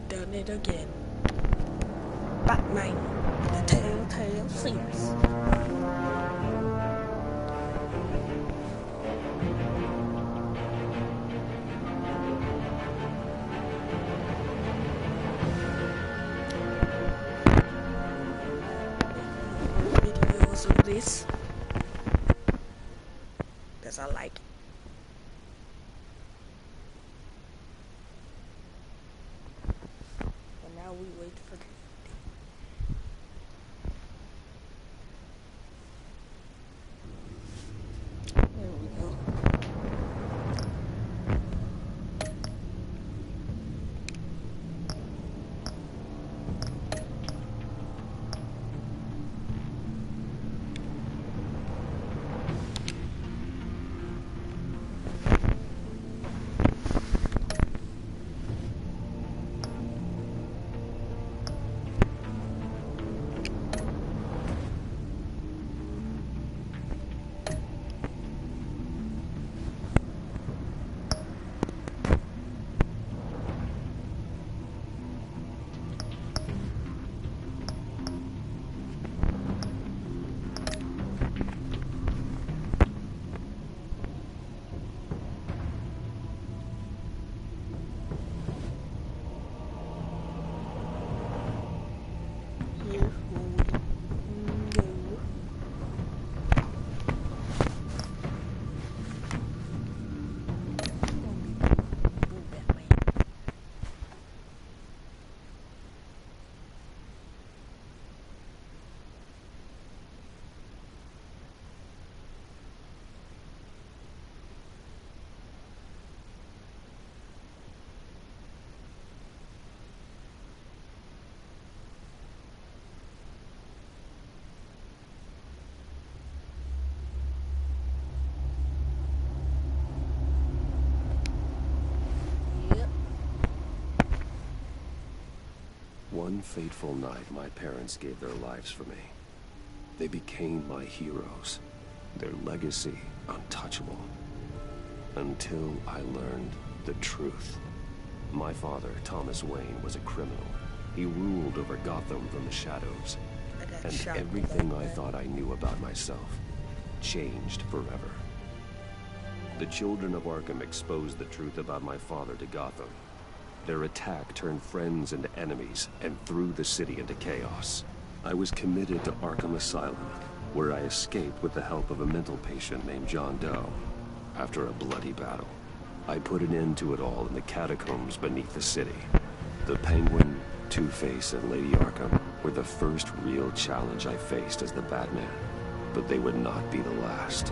done it again. Batman, the Telltale series. Videos of this, because I like it. And now we wait for the there we go. One fateful night, my parents gave their lives for me. They became my heroes, their legacy untouchable. Until I learned the truth. My father, Thomas Wayne, was a criminal. He ruled over Gotham from the shadows. And everything I thought I knew about myself changed forever. The children of Arkham exposed the truth about my father to Gotham. Their attack turned friends into enemies and threw the city into chaos. I was committed to Arkham Asylum, where I escaped with the help of a mental patient named John Doe. After a bloody battle, I put an end to it all in the catacombs beneath the city. The Penguin, Two-Face, and Lady Arkham were the first real challenge I faced as the Batman, but they would not be the last.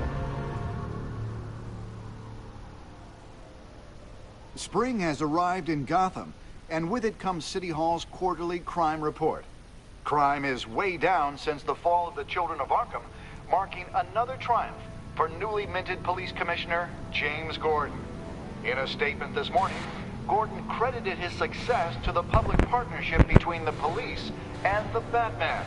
Spring has arrived in Gotham, and with it comes City Hall's quarterly crime report. Crime is way down since the fall of the Children of Arkham, marking another triumph for newly minted Police Commissioner James Gordon. In a statement this morning, Gordon credited his success to the public partnership between the police and the Batman.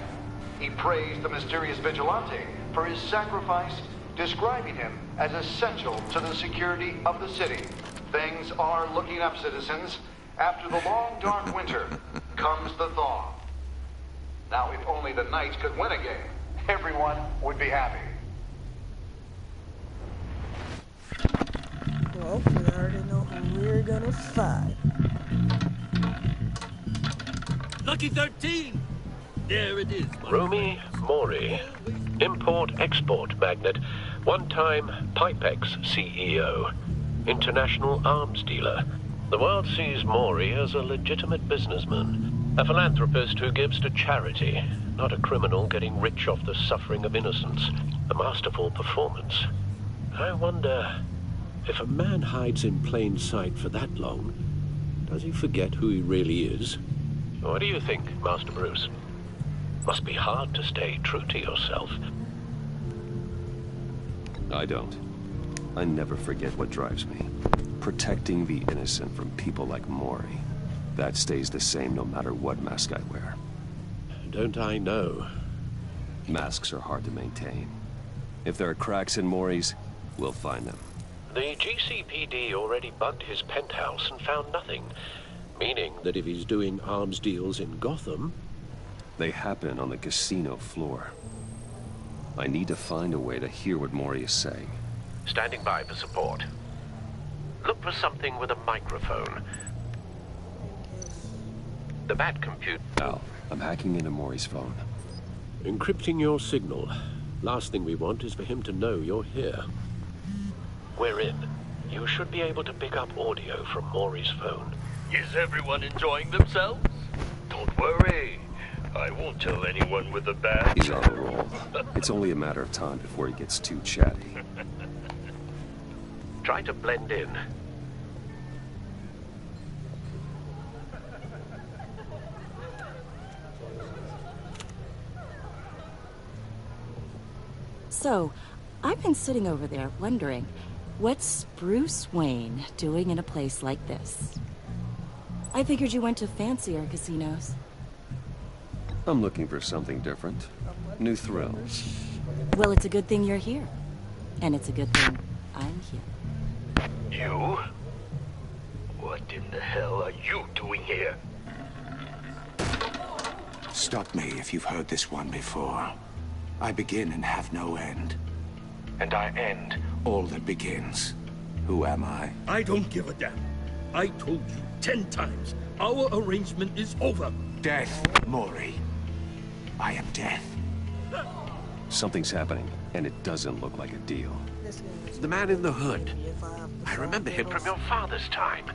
He praised the mysterious vigilante for his sacrifice, describing him as essential to the security of the city. Things are looking up, citizens. After the long, dark winter comes the thaw. Now, if only the Knights could win a game, everyone would be happy. Well, we already know who we're gonna fight. Lucky 13! There it is. Rumi Mori, import-export magnate, one-time Pipex CEO. International arms dealer. The world sees Mori as a legitimate businessman, a philanthropist who gives to charity, not a criminal getting rich off the suffering of innocence. A masterful performance. I wonder, if a man hides in plain sight for that long, does he forget who he really is? What do you think, Master Bruce? Must be hard to stay true to yourself. I don't. I never forget what drives me. Protecting the innocent from people like Mori. That stays the same no matter what mask I wear. Don't I know? Masks are hard to maintain. If there are cracks in Mori's, we'll find them. The GCPD already bugged his penthouse and found nothing. Meaning that if he's doing arms deals in Gotham... They happen on the casino floor. I need to find a way to hear what Mori is saying. Standing by for support. Look for something with a microphone. The Bat compute... Al, I'm hacking into Mori's phone. Encrypting your signal. Last thing we want is for him to know you're here. We're in. You should be able to pick up audio from Mori's phone. Is everyone enjoying themselves? Don't worry. I won't tell anyone with the bat. He's on a roll. It's only a matter of time before he gets too chatty. Try to blend in. So, I've been sitting over there wondering, what's Bruce Wayne doing in a place like this? I figured you went to fancier casinos. I'm looking for something different. New thrills. Well, it's a good thing you're here. And it's a good thing I'm here. You? What in the hell are you doing here? Stop me if you've heard this one before. I begin and have no end. And I end all that begins. Who am I? I don't give a damn. I told you 10 times. Our arrangement is over. Death, Mori. I am death. Something's happening, and it doesn't look like a deal. The man in the hood. I remember him from your father's time.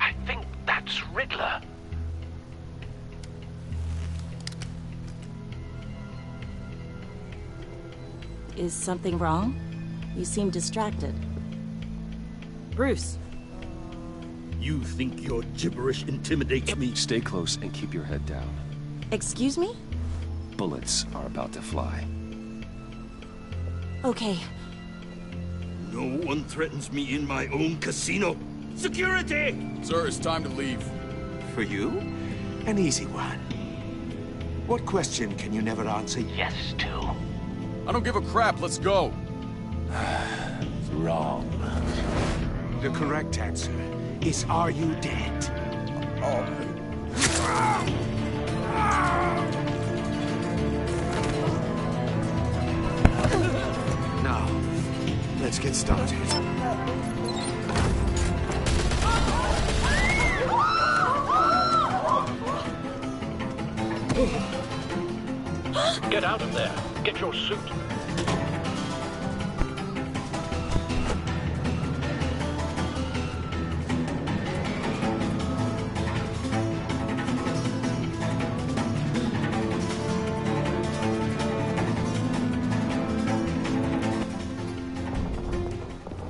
I think that's Riddler. Is something wrong? You seem distracted. Bruce. You think your gibberish intimidates me? Stay close and keep your head down. Excuse me? Bullets are about to fly. Okay. No one threatens me in my own casino. Security! Sir, it's time to leave. For you? An easy one. What question can you never answer yes to? I don't give a crap, let's go. Wrong. The correct answer is, are you dead? Now, let's get started. Get out of there. Get your suit.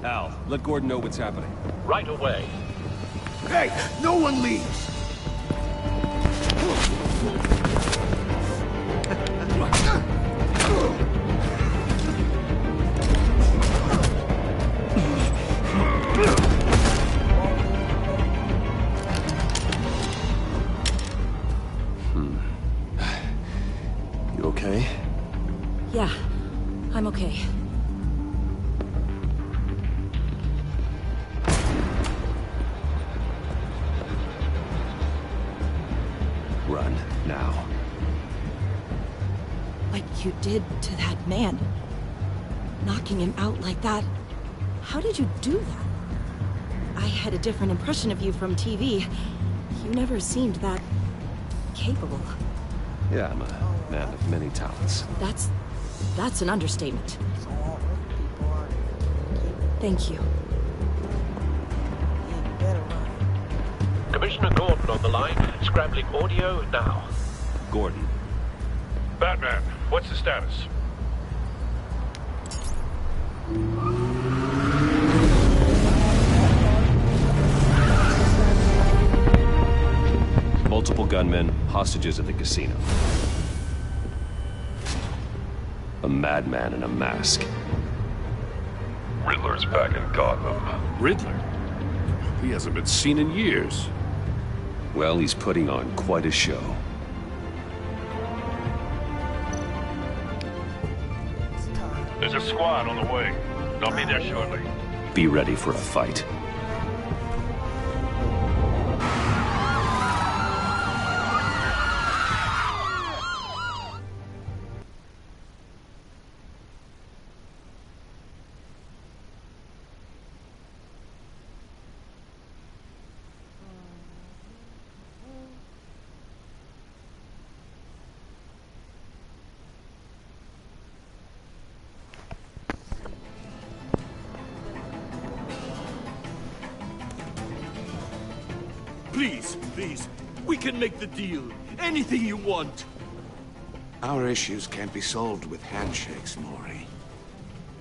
Al, let Gordon know what's happening. Right away. Hey, no one leaves! You okay? Yeah, I'm okay. Run, now. What you did to that man. Knocking him out like that. How did you do that? I had a different impression of you from TV. You never seemed that capable. Yeah, I'm a man of many talents. That's an understatement. Thank you. Commissioner Gordon on the line. Scrambling audio now. Gordon. Batman, what's the status? Multiple gunmen, hostages at the casino. A madman in a mask. Riddler's back in Gotham. Riddler? He hasn't been seen in years. Well, he's putting on quite a show. There's a squad on the way. They'll be there shortly. Be ready for a fight. Please, please. We can make the deal. Anything you want. Our issues can't be solved with handshakes, Maury.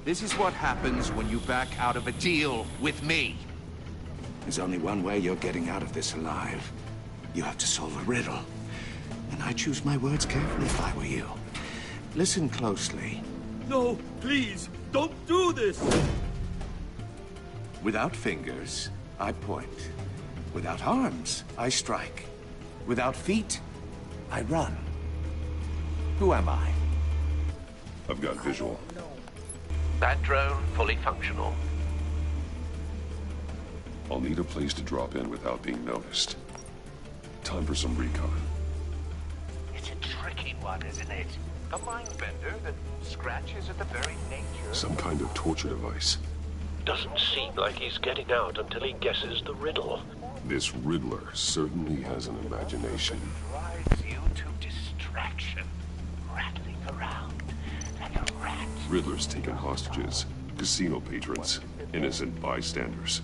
This is what happens when you back out of a deal with me. There's only one way you're getting out of this alive. You have to solve a riddle. And I choose my words carefully if I were you. Listen closely. No, please, don't do this! Without fingers, I point. Without arms, I strike. Without feet, I run. Who am I? I've got visual. That drone fully functional. I'll need a place to drop in without being noticed. Time for some recon. It's a tricky one, isn't it? A mind bender that scratches at the very nature. Some kind of torture device. Doesn't seem like he's getting out until he guesses the riddle. This Riddler certainly has an imagination. Drives you to distraction, rattling around like a rat. Riddler's taken hostages, casino patrons, innocent bystanders.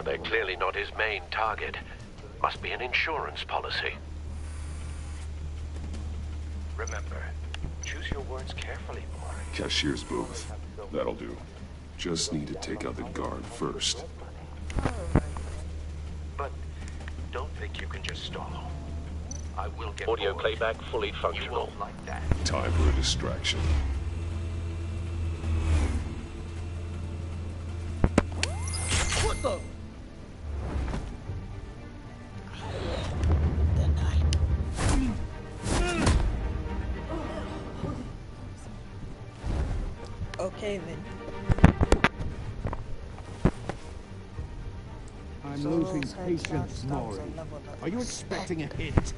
They're clearly not his main target. Must be an insurance policy. Remember, choose your words carefully, Maury. Cashier's booth. That'll do. Just need to take out the guard first. But don't think you can just stall. I will get Audio forward. playback fully You functional. won't like that. Time for a distraction. What the? Okay then. I'm So losing those patience, headshots, Maury. thumbs are leveled up. Are you expecting a hint?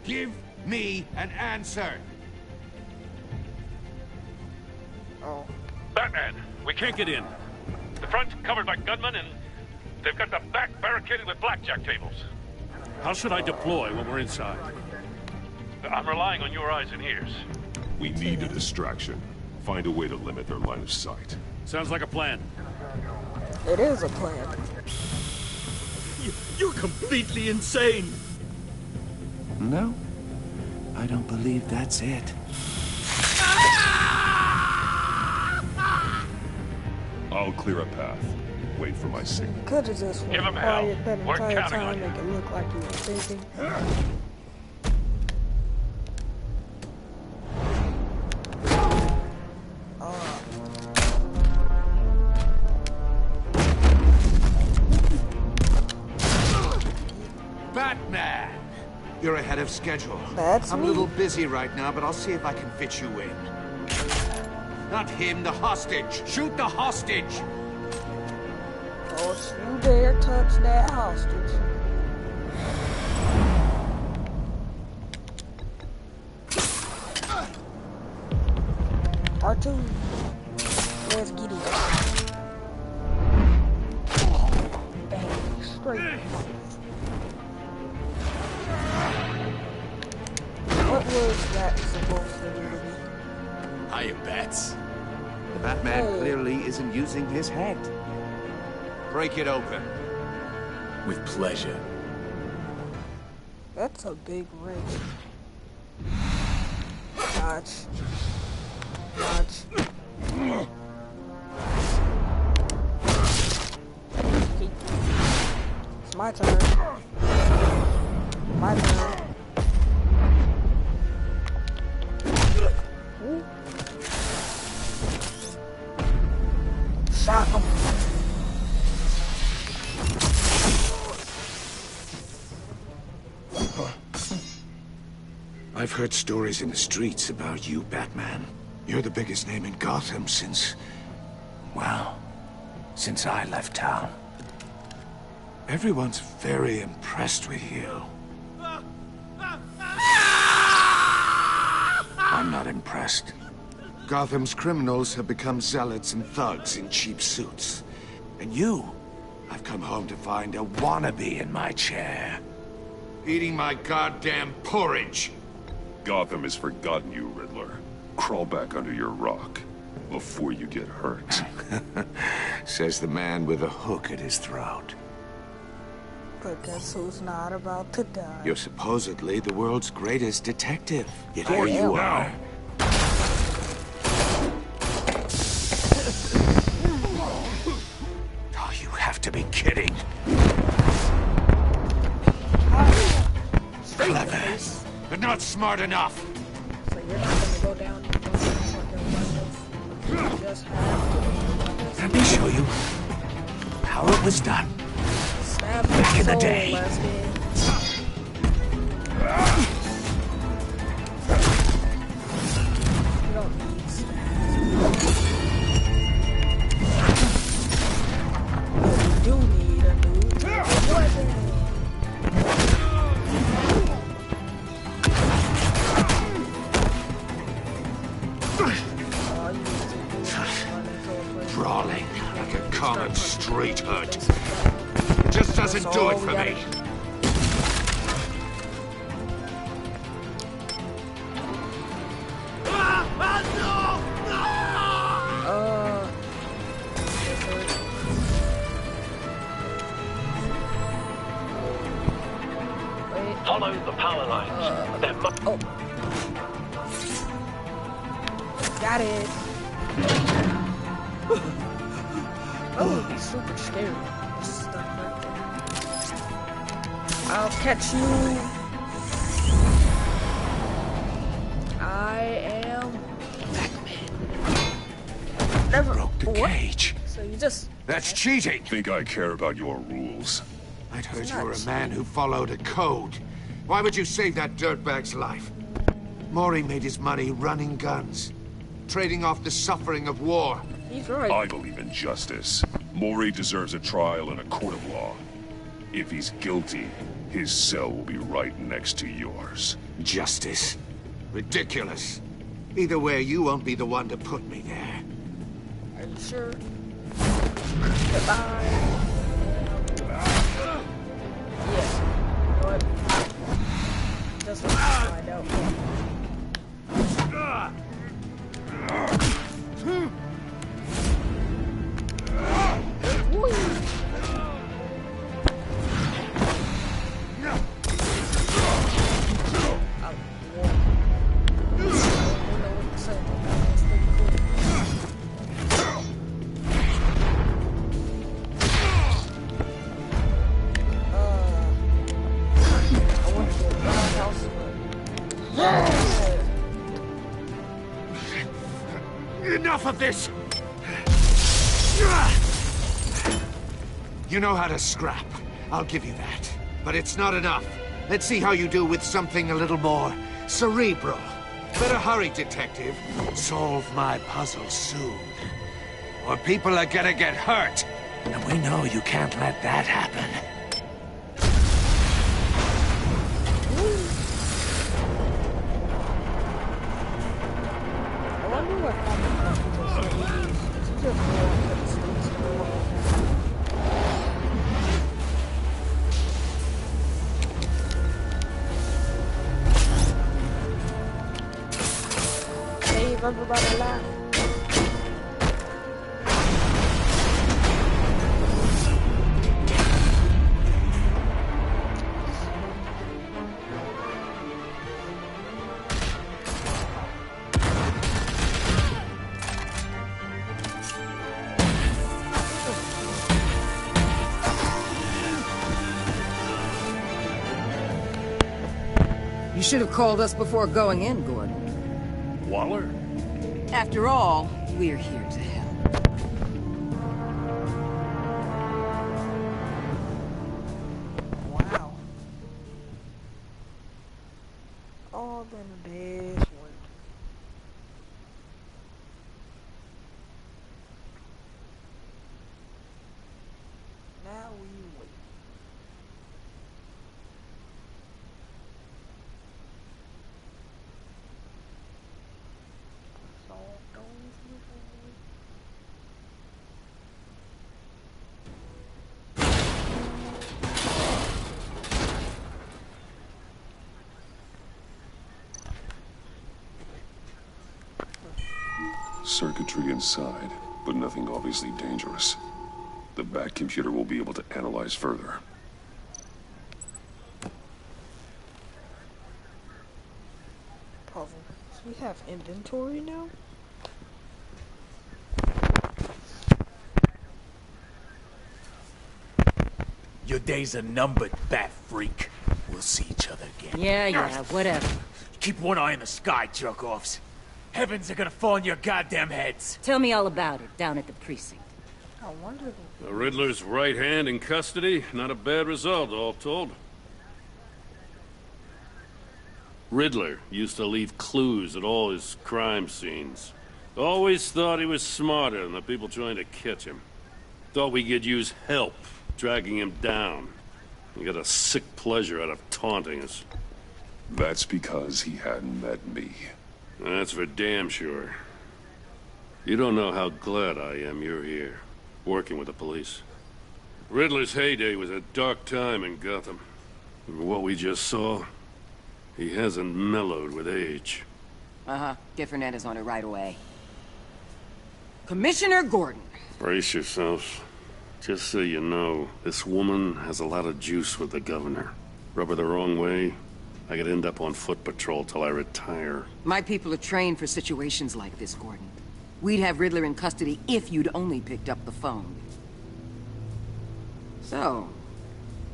Give me an answer! Oh. Batman, we can't get in. The front's covered by gunmen, and they've got the back barricaded with blackjack tables. How should I deploy when we're inside? I'm relying on your eyes and ears. We need a distraction. Find a way to limit their line of sight. Sounds like a plan. It is a plan. You're completely insane! No, I don't believe that's it. I'll clear a path. Wait for my signal. Could have just Give went 'em hell. quiet that We're entire counting on time, you. make it look like you were thinking. Batman! You're ahead of schedule. That's I'm me. a little busy right now, but I'll see if I can fit you in. Not him, the hostage! Shoot the hostage! Don't you dare touch that hostage. R2. Let's get it. Bang. Straight. What was that supposed to do to me? I am bats. The Batman Hey. clearly isn't using his head. Break it open. With pleasure. That's a big ring. Dodge. Dodge. It's my turn. My turn. Ooh. Shot him. I've heard stories in the streets about you, Batman. You're the biggest name in Gotham since... well, since I left town. Everyone's very impressed with you. I'm not impressed. Gotham's criminals have become zealots and thugs in cheap suits. And you, I've come home to find a wannabe in my chair. Eating my goddamn porridge. Gotham has forgotten you, Riddler. Crawl back under your rock before you get hurt. Says the man with a hook at his throat. But guess who's not about to die? You're supposedly the world's greatest detective. Yet I here you am. are. Oh, you have to be kidding. Clever, but not smart enough. So you're not gonna go down and you just have to. Let me show you how it was done. Stab Back in the soul, day. lesbian. You don't need stabs. You do need a new weapon. Brawling like a common street hood. It just doesn't do it for me. Follow the power lines. There must... Oh. Got it. That would be super scary. Just stuff right there. I'll catch you. I am Batman. Never Broke the what? cage. So you just That's cheating. Think I care about your rules? I'd heard you were a man who followed a code. Why would you save that dirtbag's life? Maury made his money running guns, trading off the suffering of war. He's right. I believe in justice. Maury deserves a trial in a court of law. If he's guilty, his cell will be right next to yours. Justice. Ridiculous. Either way, you won't be the one to put me there. Are you sure? Goodbye. Yeah. You know what? Just want to find out. Enough of this! You know how to scrap. I'll give you that. But it's not enough. Let's see how you do with something a little more cerebral. Better hurry, detective. Solve my puzzle soon. Or people are gonna get hurt. And we know you can't let that happen. I wonder what happened. It's just save everybody alive. You should have called us before going in, Gordon. Waller? After all, we're here to help. Wow. All them days went. Now we wait. So don't Circuitry inside, but nothing obviously dangerous. The back computer will be able to analyze further. We have inventory now? Your days are numbered, bat freak. We'll see each other again. Yeah, whatever. Keep one eye in the sky, jerk-offs. Heavens are gonna fall on your goddamn heads. Tell me all about it, down at the precinct. I wonder. The Riddler's right hand in custody. Not a bad result, all told. Riddler used to leave clues at all his crime scenes. Always thought he was smarter than the people trying to catch him. Thought we could use help dragging him down. He got a sick pleasure out of taunting us. That's because he hadn't met me. That's for damn sure. You don't know how glad I am you're here, working with the police. Riddler's heyday was a dark time in Gotham. And what we just saw, he hasn't mellowed with age. Uh-huh. Get Fernandez on it right away. Commissioner Gordon. Brace yourselves. Just so you know, this woman has a lot of juice with the governor. Rub her the wrong way, I could end up on foot patrol till I retire. My people are trained for situations like this, Gordon. We'd have Riddler in custody if you'd only picked up the phone. So,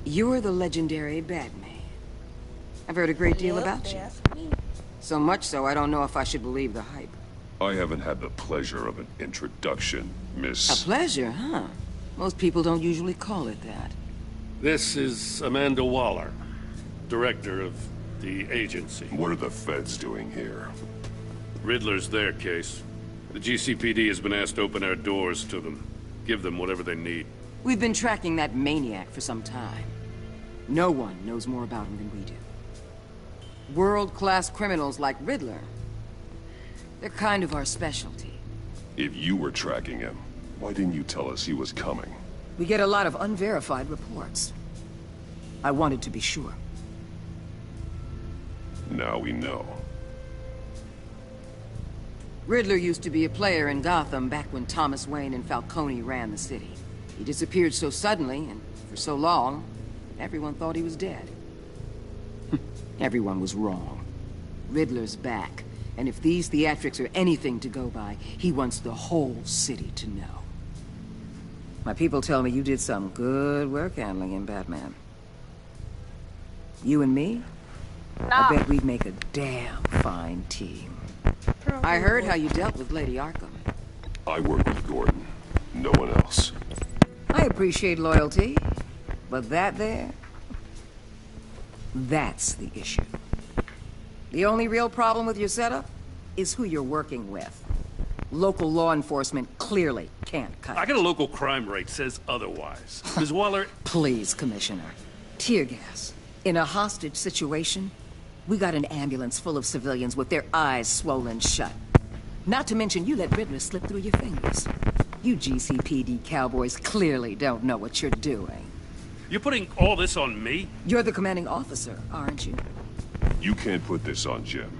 you're the legendary Batman. I've heard a great deal about you. So much so, I don't know if I should believe the hype. I haven't had the pleasure of an introduction, Miss... A pleasure, huh? Most people don't usually call it that. This is Amanda Waller, director of the agency. What are the feds doing here? Riddler's their case. The GCPD has been asked to open our doors to them. Give them whatever they need. We've been tracking that maniac for some time. No one knows more about him than we do. World-class criminals like Riddler. They're kind of our specialty. If you were tracking him, why didn't you tell us he was coming? We get a lot of unverified reports. I wanted to be sure. Now we know. Riddler used to be a player in Gotham back when Thomas Wayne and Falcone ran the city. He disappeared so suddenly and for so long, everyone thought he was dead. Everyone was wrong. Riddler's back, and if these theatrics are anything to go by, he wants the whole city to know. My people tell me you did some good work handling him, Batman. You and me? I bet we'd make a damn fine team. I heard how you dealt with Lady Arkham. I work with Gordon. No one else. I appreciate loyalty, but that there... that's the issue. The only real problem with your setup is who you're working with. Local law enforcement clearly can't cut it. I got a local crime rate says otherwise. Ms. Waller... Please, Commissioner. Tear gas. In a hostage situation, we got an ambulance full of civilians with their eyes swollen shut. Not to mention you let Riddler slip through your fingers. You GCPD cowboys clearly don't know what you're doing. You're putting all this on me? You're the commanding officer, aren't you? You can't put this on Jim.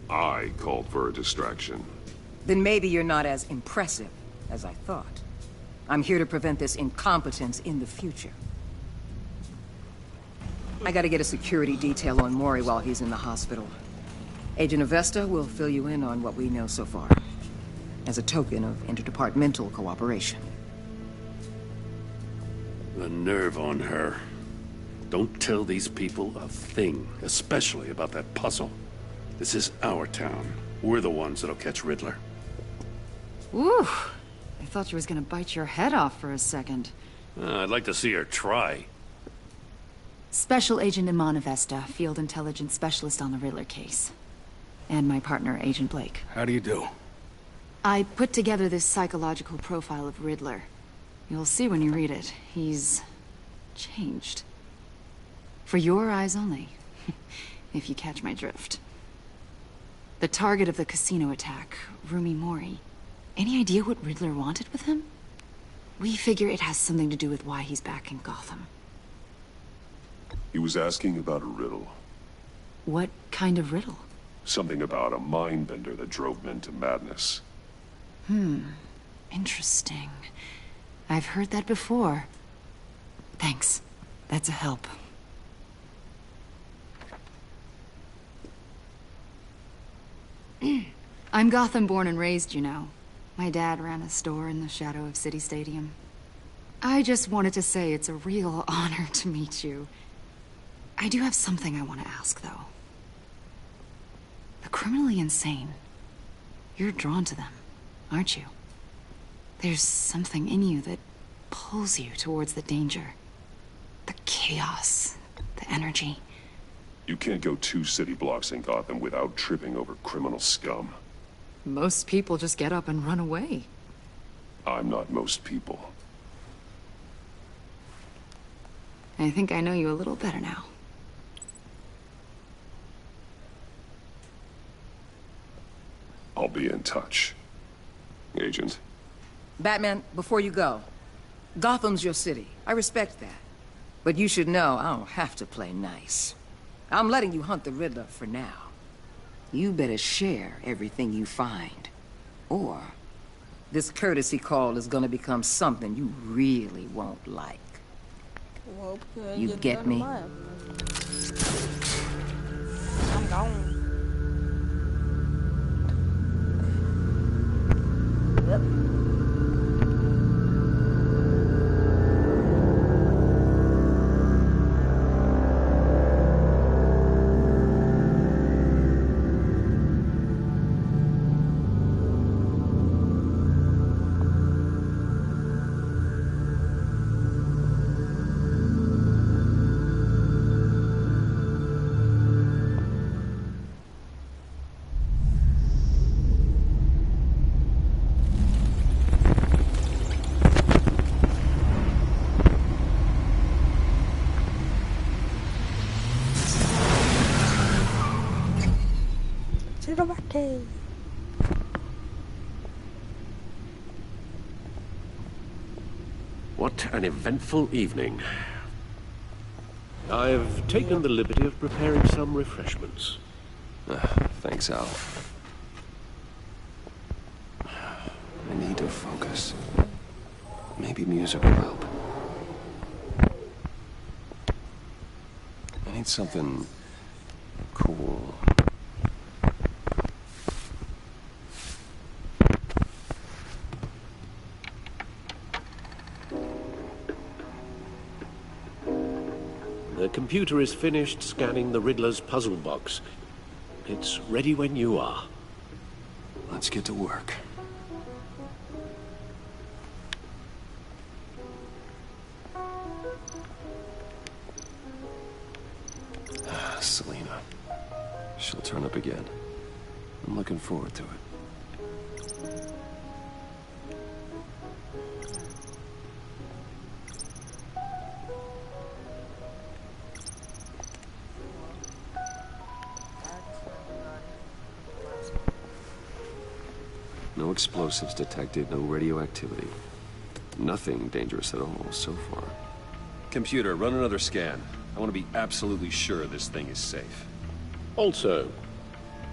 I called for a distraction. Then maybe you're not as impressive as I thought. I'm here to prevent this incompetence in the future. I gotta get a security detail on Mori while he's in the hospital. Agent Avesta will fill you in on what we know so far, as a token of interdepartmental cooperation. The nerve on her. Don't tell these people a thing, especially about that puzzle. This is our town. We're the ones that'll catch Riddler. Ooh, I thought she was gonna bite your head off for a second. I'd like to see her try. Special Agent Iman Avesta, Field Intelligence Specialist on the Riddler case. And my partner, Agent Blake. How do you do? I put together this psychological profile of Riddler. You'll see when you read it. He's... changed. For your eyes only, if you catch my drift. The target of the casino attack, Rumi Mori. Any idea what Riddler wanted with him? We figure it has something to do with why he's back in Gotham. He was asking about a riddle. What kind of riddle? Something about a mind-bender that drove men to madness. Interesting. I've heard that before. Thanks. That's a help. I'm Gotham born and raised, you know. My dad ran a store in the shadow of City Stadium. I just wanted to say it's a real honor to meet you. I do have something I want to ask, though. The criminally insane. You're drawn to them, aren't you? There's something in you that pulls you towards the danger. The chaos, the energy. You can't go 2 city blocks in Gotham without tripping over criminal scum. Most people just get up and run away. I'm not most people. I think I know you a little better now. I'll be in touch. Agent. Batman, before you go, Gotham's your city. I respect that. But you should know I don't have to play nice. I'm letting you hunt the Riddler for now. You better share everything you find. Or this courtesy call is gonna become something you really won't like. You get me? I'm gone. Yep. What an eventful evening. I've taken the liberty of preparing some refreshments. Thanks, Al. I need to focus. Maybe music will help. I need something cool. The computer is finished scanning the Riddler's puzzle box. It's ready when you are. Let's get to work. Selena. She'll turn up again. I'm looking forward to it. No explosives detected, no radioactivity. Nothing dangerous at all so far. Computer, run another scan. I want to be absolutely sure this thing is safe. Also,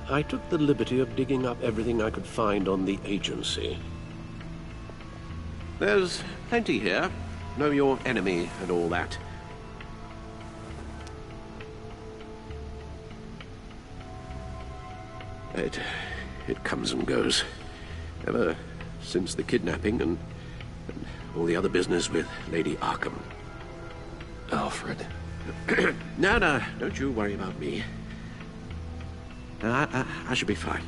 I took the liberty of digging up everything I could find on the agency. There's plenty here. Know your enemy and all that. It comes and goes. Ever since the kidnapping and all the other business with Lady Arkham. Alfred. No, don't you worry about me. I should be fine.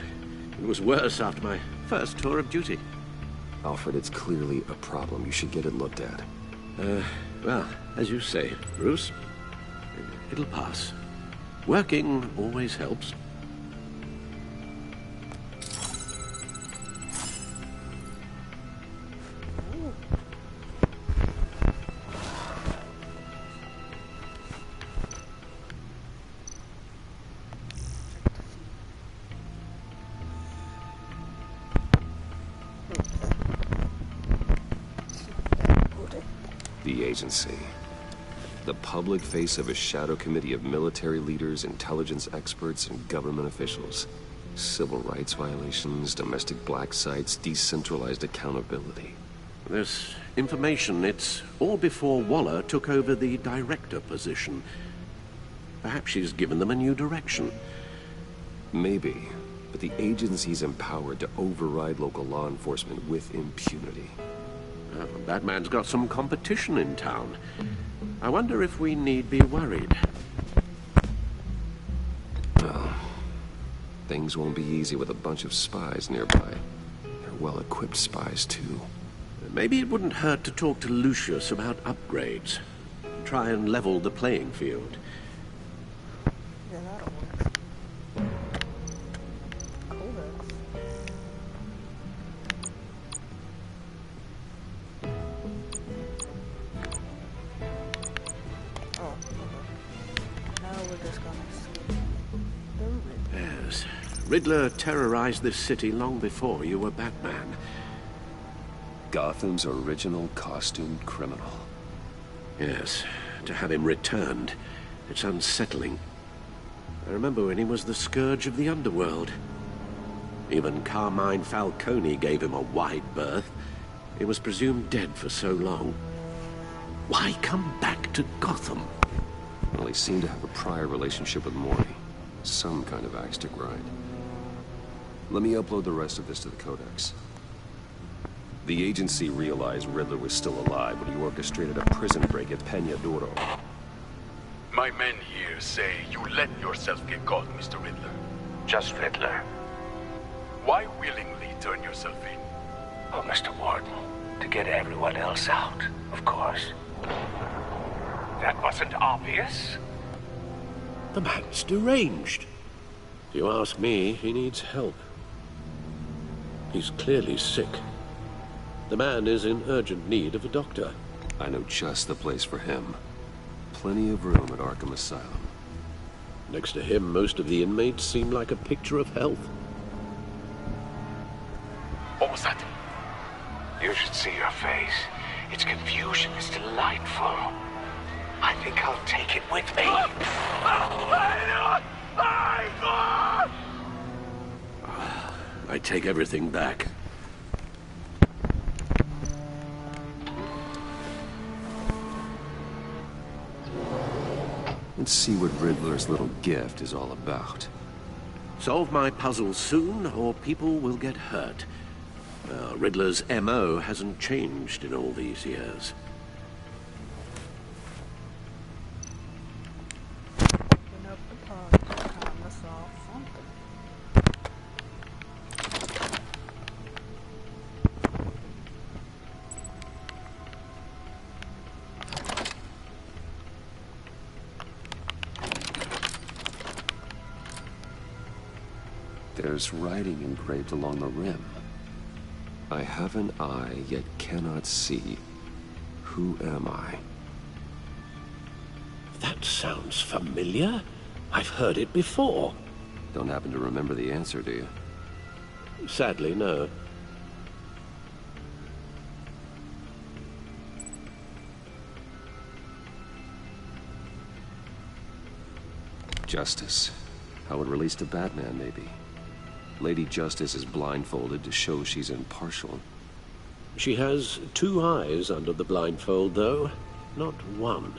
It was worse after my first tour of duty. Alfred, it's clearly a problem. You should get it looked at. Well, as you say, Bruce, it'll pass. Working always helps. The agency. The public face of a shadow committee of military leaders, intelligence experts, and government officials. Civil rights violations, domestic black sites, decentralized accountability. This information, it's all before Waller took over the director position. Perhaps she's given them a new direction. Maybe. but the agency's empowered to override local law enforcement with impunity. Batman's got some competition in town. I wonder if we need be worried. Well, things won't be easy with a bunch of spies nearby. They're well-equipped spies, too. Maybe it wouldn't hurt to talk to Lucius about upgrades. Try and level the playing field. Yeah, that'll work. Codex. Oh, okay. Now we're just gonna see the Riddler. Yes. Riddler terrorized this city long before you were Batman. Gotham's original costumed criminal. Yes, to have him returned, it's unsettling. I remember when he was the scourge of the underworld. Even Carmine Falcone gave him a wide berth. He was presumed dead for so long. Why come back to Gotham? Well, he seemed to have a prior relationship with Mori. Some kind of axe to grind. Let me upload the rest of this to the Codex. The agency realized Riddler was still alive when he orchestrated a prison break at Peña Duro. My men here say you let yourself get caught, Mr. Riddler. Just Riddler. Why willingly turn yourself in? Oh, Mr. Warden, to get everyone else out, of course. That wasn't obvious. The man's deranged. If you ask me, he needs help. He's clearly sick. The man is in urgent need of a doctor. I know just the place for him. Plenty of room at Arkham Asylum. Next to him, most of the inmates seem like a picture of health. What was that? You should see your face. Its confusion is delightful. I think I'll take it with me. I take everything back. Let's see what Riddler's little gift is all about. Solve my puzzle soon, or people will get hurt. Riddler's M.O. hasn't changed in all these years. Open up the puzzle. Time to solve something. There's writing engraved along the rim. I have an eye, yet cannot see. Who am I? That sounds familiar. I've heard it before. Don't happen to remember the answer, do you? Sadly, no. Justice. How it relates to Batman, maybe. Lady Justice is blindfolded to show she's impartial. She has 2 eyes under the blindfold, though, not 1.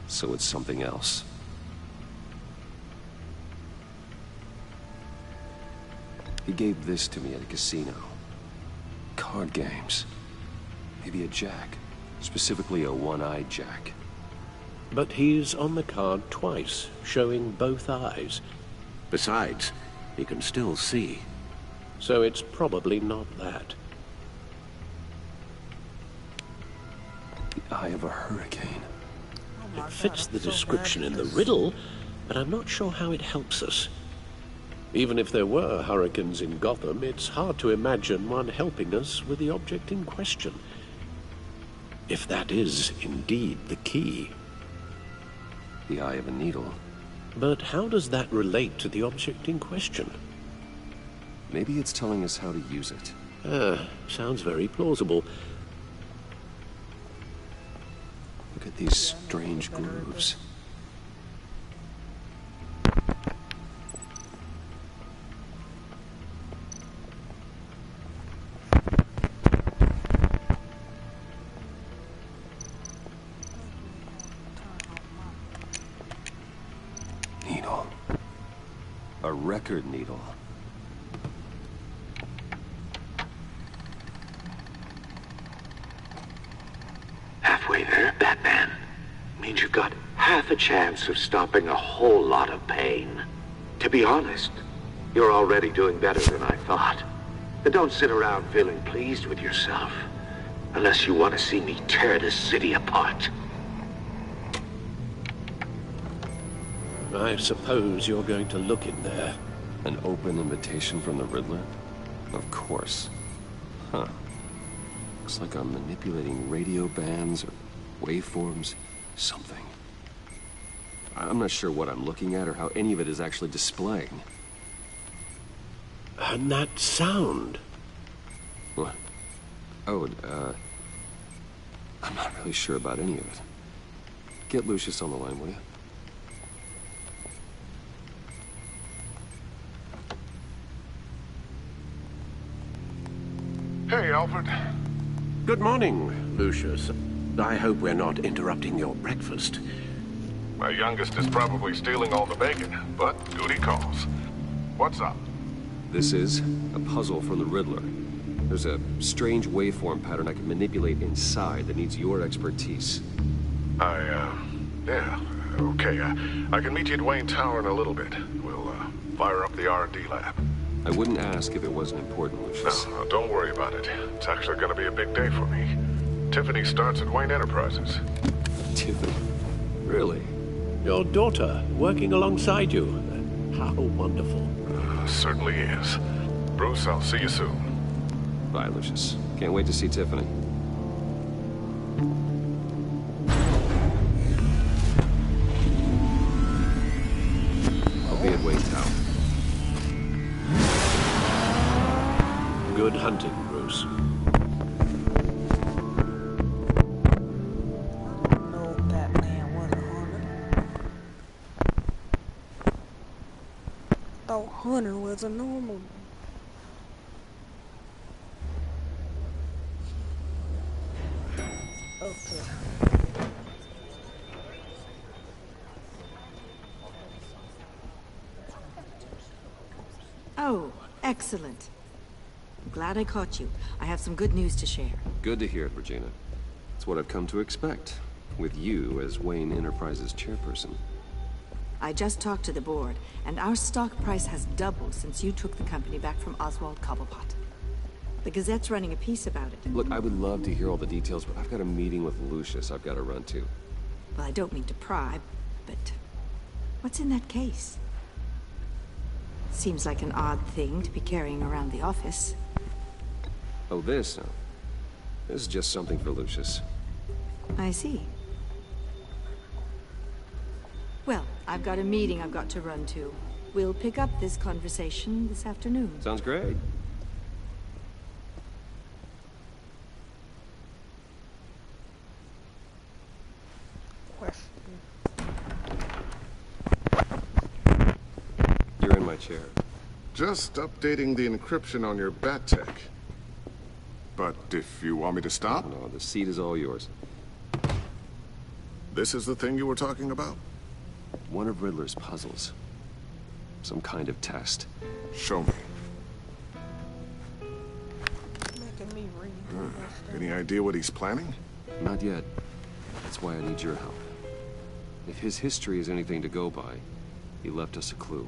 So it's something else. He gave this to me at a casino. Card games. Maybe a jack. Specifically a one-eyed jack. But he's on the card twice, showing both eyes. Besides, he can still see. So it's probably not that. The eye of a hurricane. It fits the description in the riddle, but I'm not sure how it helps us. Even if there were hurricanes in Gotham, it's hard to imagine one helping us with the object in question. If that is indeed the key. The eye of a needle. But how does that relate to the object in question? Maybe it's telling us how to use it. Sounds very plausible. Look at these strange grooves. Needle. A record needle. half a chance of stopping a whole lot of pain. To be honest, you're already doing better than I thought. But don't sit around feeling pleased with yourself, unless you want to see me tear this city apart. I suppose you're going to look in there. An open invitation from the Riddler? Of course. Huh. Looks like I'm manipulating radio bands or waveforms. Something. I'm not sure what I'm looking at or how any of it is actually displaying. And that sound? What? Oh, I'm not really sure about any of it. Get Lucius on the line, will you? Hey, Alfred. Good morning, Lucius. I hope we're not interrupting your breakfast. My youngest is probably stealing all the bacon, but duty calls. What's up? This is a puzzle from the Riddler. There's a strange waveform pattern I can manipulate inside that needs your expertise. Yeah, okay. I can meet you at Wayne Tower in a little bit. We'll, fire up the R&D lab. I wouldn't ask if it wasn't important, Lucius. No, don't worry about it. It's actually gonna be a big day for me. Tiffany starts at Wayne Enterprises. Tiffany? Really? Your daughter, working alongside you. How wonderful. Certainly is. Bruce, I'll see you soon. Bye, Lucius. Can't wait to see Tiffany. I'll be at Wayne Tower. Good hunting, Bruce. No, Batman wasn't Hunter. Thought Hunter was a normal. Okay. Oh, excellent. I'm glad I caught you. I have some good news to share. Good to hear it, Regina. It's what I've come to expect, with you as Wayne Enterprises chairperson. I just talked to the board, and our stock price has doubled since you took the company back from Oswald Cobblepot. The Gazette's running a piece about it. Look, I would love to hear all the details, but I've got a meeting with Lucius I've got to run to. Well, I don't mean to pry, but what's in that case? Seems like an odd thing to be carrying around the office. Oh, this? No. This is just something for Lucius. I see. Well, I've got a meeting I've got to run to. We'll pick up this conversation this afternoon. Sounds great. You're in my chair. Just updating the encryption on your bat tech. But if you want me to stop? No, the seat is all yours. This is the thing you were talking about? One of Riddler's puzzles. Some kind of test. Show me. Making me read. Any idea what he's planning? Not yet. That's why I need your help. If his history is anything to go by, he left us a clue.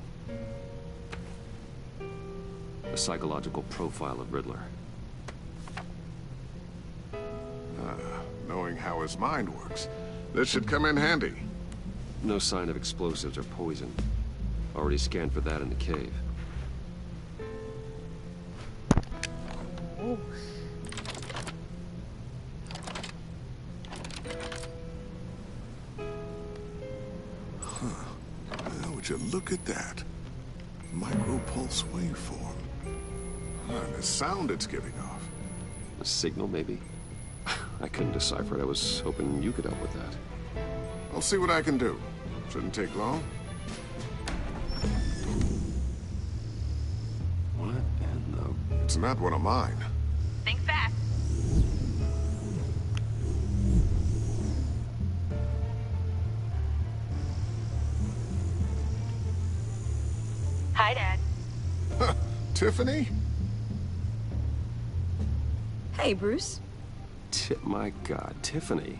A psychological profile of Riddler. Knowing how his mind works, this should come in handy. No sign of explosives or poison. Already scanned for that in the cave. Oh. Now, would you look at that? Micropulse waveform. And the sound it's giving off. A signal, maybe? I couldn't decipher it. I was hoping you could help with that. I'll see what I can do. Shouldn't take long. What in the... It's not one of mine. Think fast. Hi, Dad. Tiffany? Hey, Bruce. My God, Tiffany.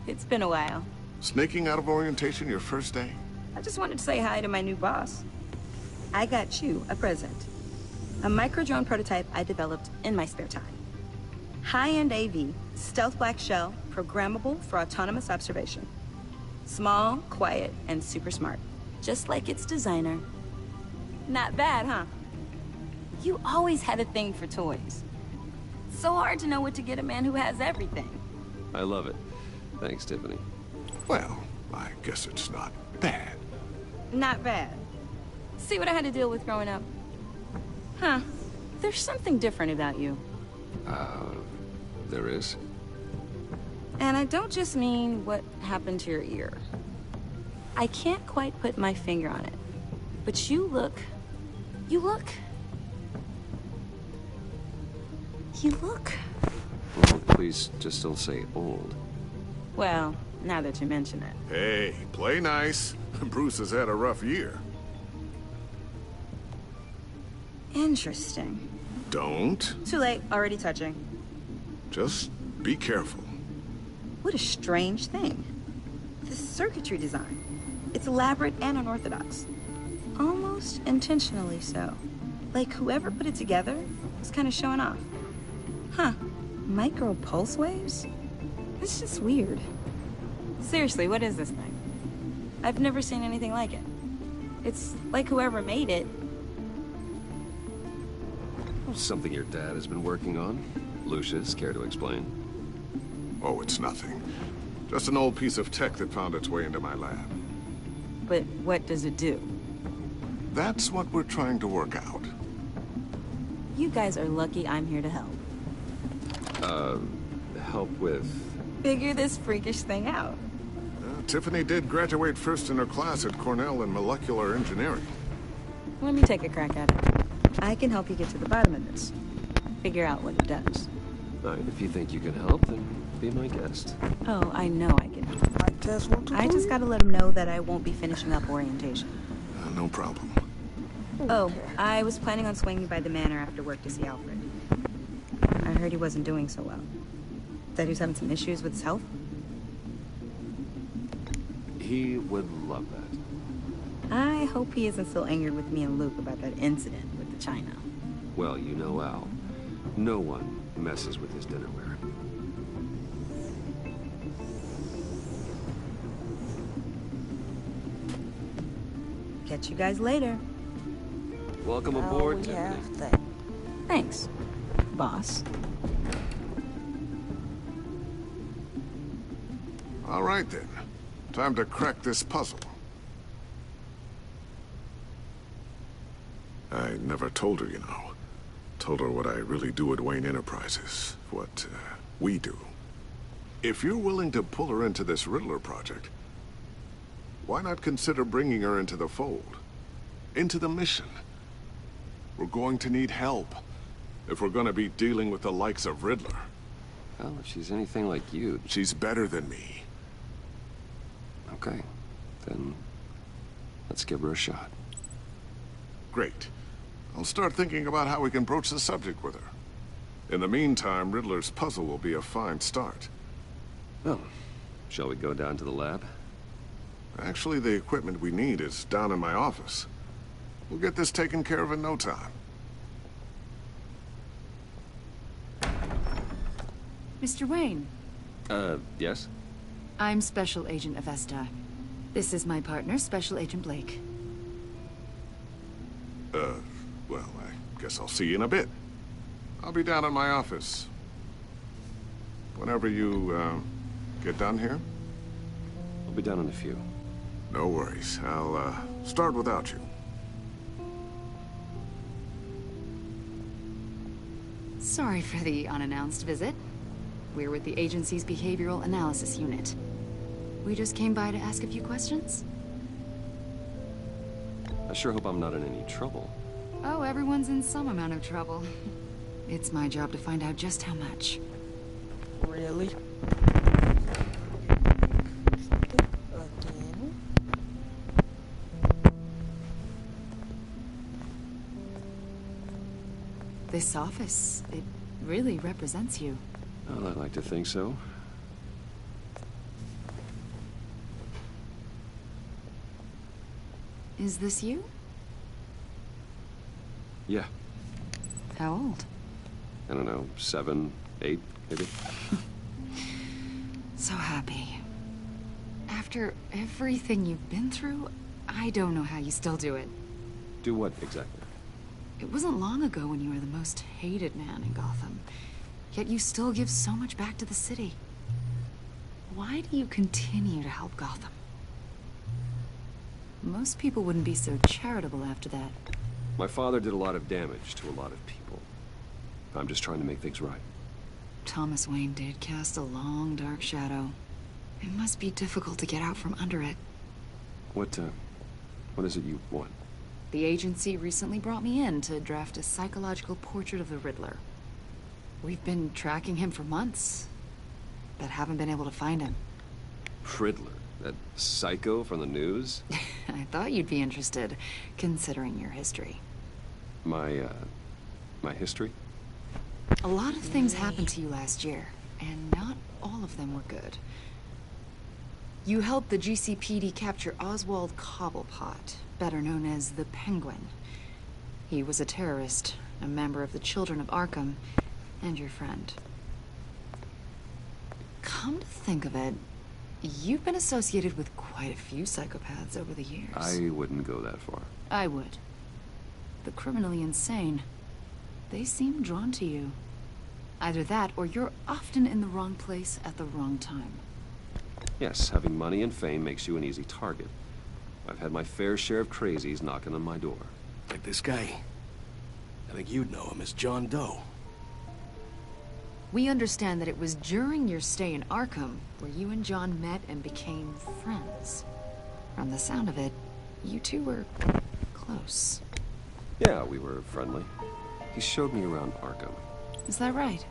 It's been a while. Sneaking out of orientation your first day? I just wanted to say hi to my new boss. I got you a present. A micro-drone prototype I developed in my spare time. High-end AV, stealth black shell, programmable for autonomous observation. Small, quiet, and super smart. Just like its designer. Not bad, huh? You always had a thing for toys. So hard to know what to get a man who has everything. I love it. Thanks, Tiffany. Well, I guess it's not bad. Not bad. See what I had to deal with growing up? Huh. There's something different about you. There is? And I don't just mean what happened to your ear. I can't quite put my finger on it. But you look... Well, please just don't say old. Well, now that you mention it. Hey, play nice. Bruce has had a rough year. Interesting. Don't. Too late, already touching. Just be careful. What a strange thing. The circuitry design. It's elaborate and unorthodox. Almost intentionally so. Like whoever put it together was kind of showing off. Huh. Micro pulse waves? It's just weird. Seriously, what is this thing? I've never seen anything like it. It's like whoever made it. Something your dad has been working on. Lucius, care to explain? Oh, it's nothing. Just an old piece of tech that found its way into my lab. But what does it do? That's what we're trying to work out. You guys are lucky I'm here to help. Help with... Figure this freakish thing out. Tiffany did graduate first in her class at Cornell in molecular engineering. Let me take a crack at it. I can help you get to the bottom of this. Figure out what it does. If you think you can help, then be my guest. Oh, I know I can help. I just gotta let him know that I won't be finishing up orientation. No problem. Oh, I was planning on swinging by the manor after work to see Alfred. I heard he wasn't doing so well. That he was having some issues with his health. He would love that. I hope he isn't still angered with me and Luke about that incident with the china. Well, you know Al. No one messes with his dinnerware. Catch you guys later. Welcome aboard, Tiffany. Thanks, boss. All right, then. Time to crack this puzzle. I never told her, you know. Told her what I really do at Wayne Enterprises. What, we do. If you're willing to pull her into this Riddler project, why not consider bringing her into the fold? Into the mission? We're going to need help if we're going to be dealing with the likes of Riddler. Well, if she's anything like you... She's better than me. Okay, then let's give her a shot. Great. I'll start thinking about how we can broach the subject with her. In the meantime, Riddler's puzzle will be a fine start. Well, shall we go down to the lab? Actually, the equipment we need is down in my office. We'll get this taken care of in no time. Mr. Wayne. Yes? I'm Special Agent Avesta. This is my partner, Special Agent Blake. Well, I guess I'll see you in a bit. I'll be down in my office. Whenever you, get done here? I'll be down in a few. No worries. I'll, start without you. Sorry for the unannounced visit. We're with the agency's behavioral analysis unit. We just came by to ask a few questions. I sure hope I'm not in any trouble. Oh, everyone's in some amount of trouble. It's my job to find out just how much. Really? This office, it really represents you. Well, I'd like to think so. Is this you? Yeah. How old? I don't know, 7, 8, maybe? So happy. After everything you've been through, I don't know how you still do it. Do what, exactly? It wasn't long ago when you were the most hated man in Gotham. Yet you still give so much back to the city. Why do you continue to help Gotham? Most people wouldn't be so charitable after that. My father did a lot of damage to a lot of people. I'm just trying to make things right. Thomas Wayne did cast a long, dark shadow. It must be difficult to get out from under it. What is it you want? The agency recently brought me in to draft a psychological portrait of the Riddler. We've been tracking him for months, but haven't been able to find him. Riddler? That psycho from the news? I thought you'd be interested, considering your history. My history? A lot of things happened to you last year, and not all of them were good. You helped the GCPD capture Oswald Cobblepot, better known as the Penguin. He was a terrorist, a member of the Children of Arkham, and your friend. Come to think of it, you've been associated with quite a few psychopaths over the years. I wouldn't go that far. I would. The criminally insane. They seem drawn to you. Either that, or you're often in the wrong place at the wrong time. Yes, having money and fame makes you an easy target. I've had my fair share of crazies knocking on my door. Like this guy. I think you'd know him as John Doe. We understand that it was during your stay in Arkham where you and John met and became friends. From the sound of it, you two were close. Yeah, we were friendly. He showed me around Arkham. Is that right?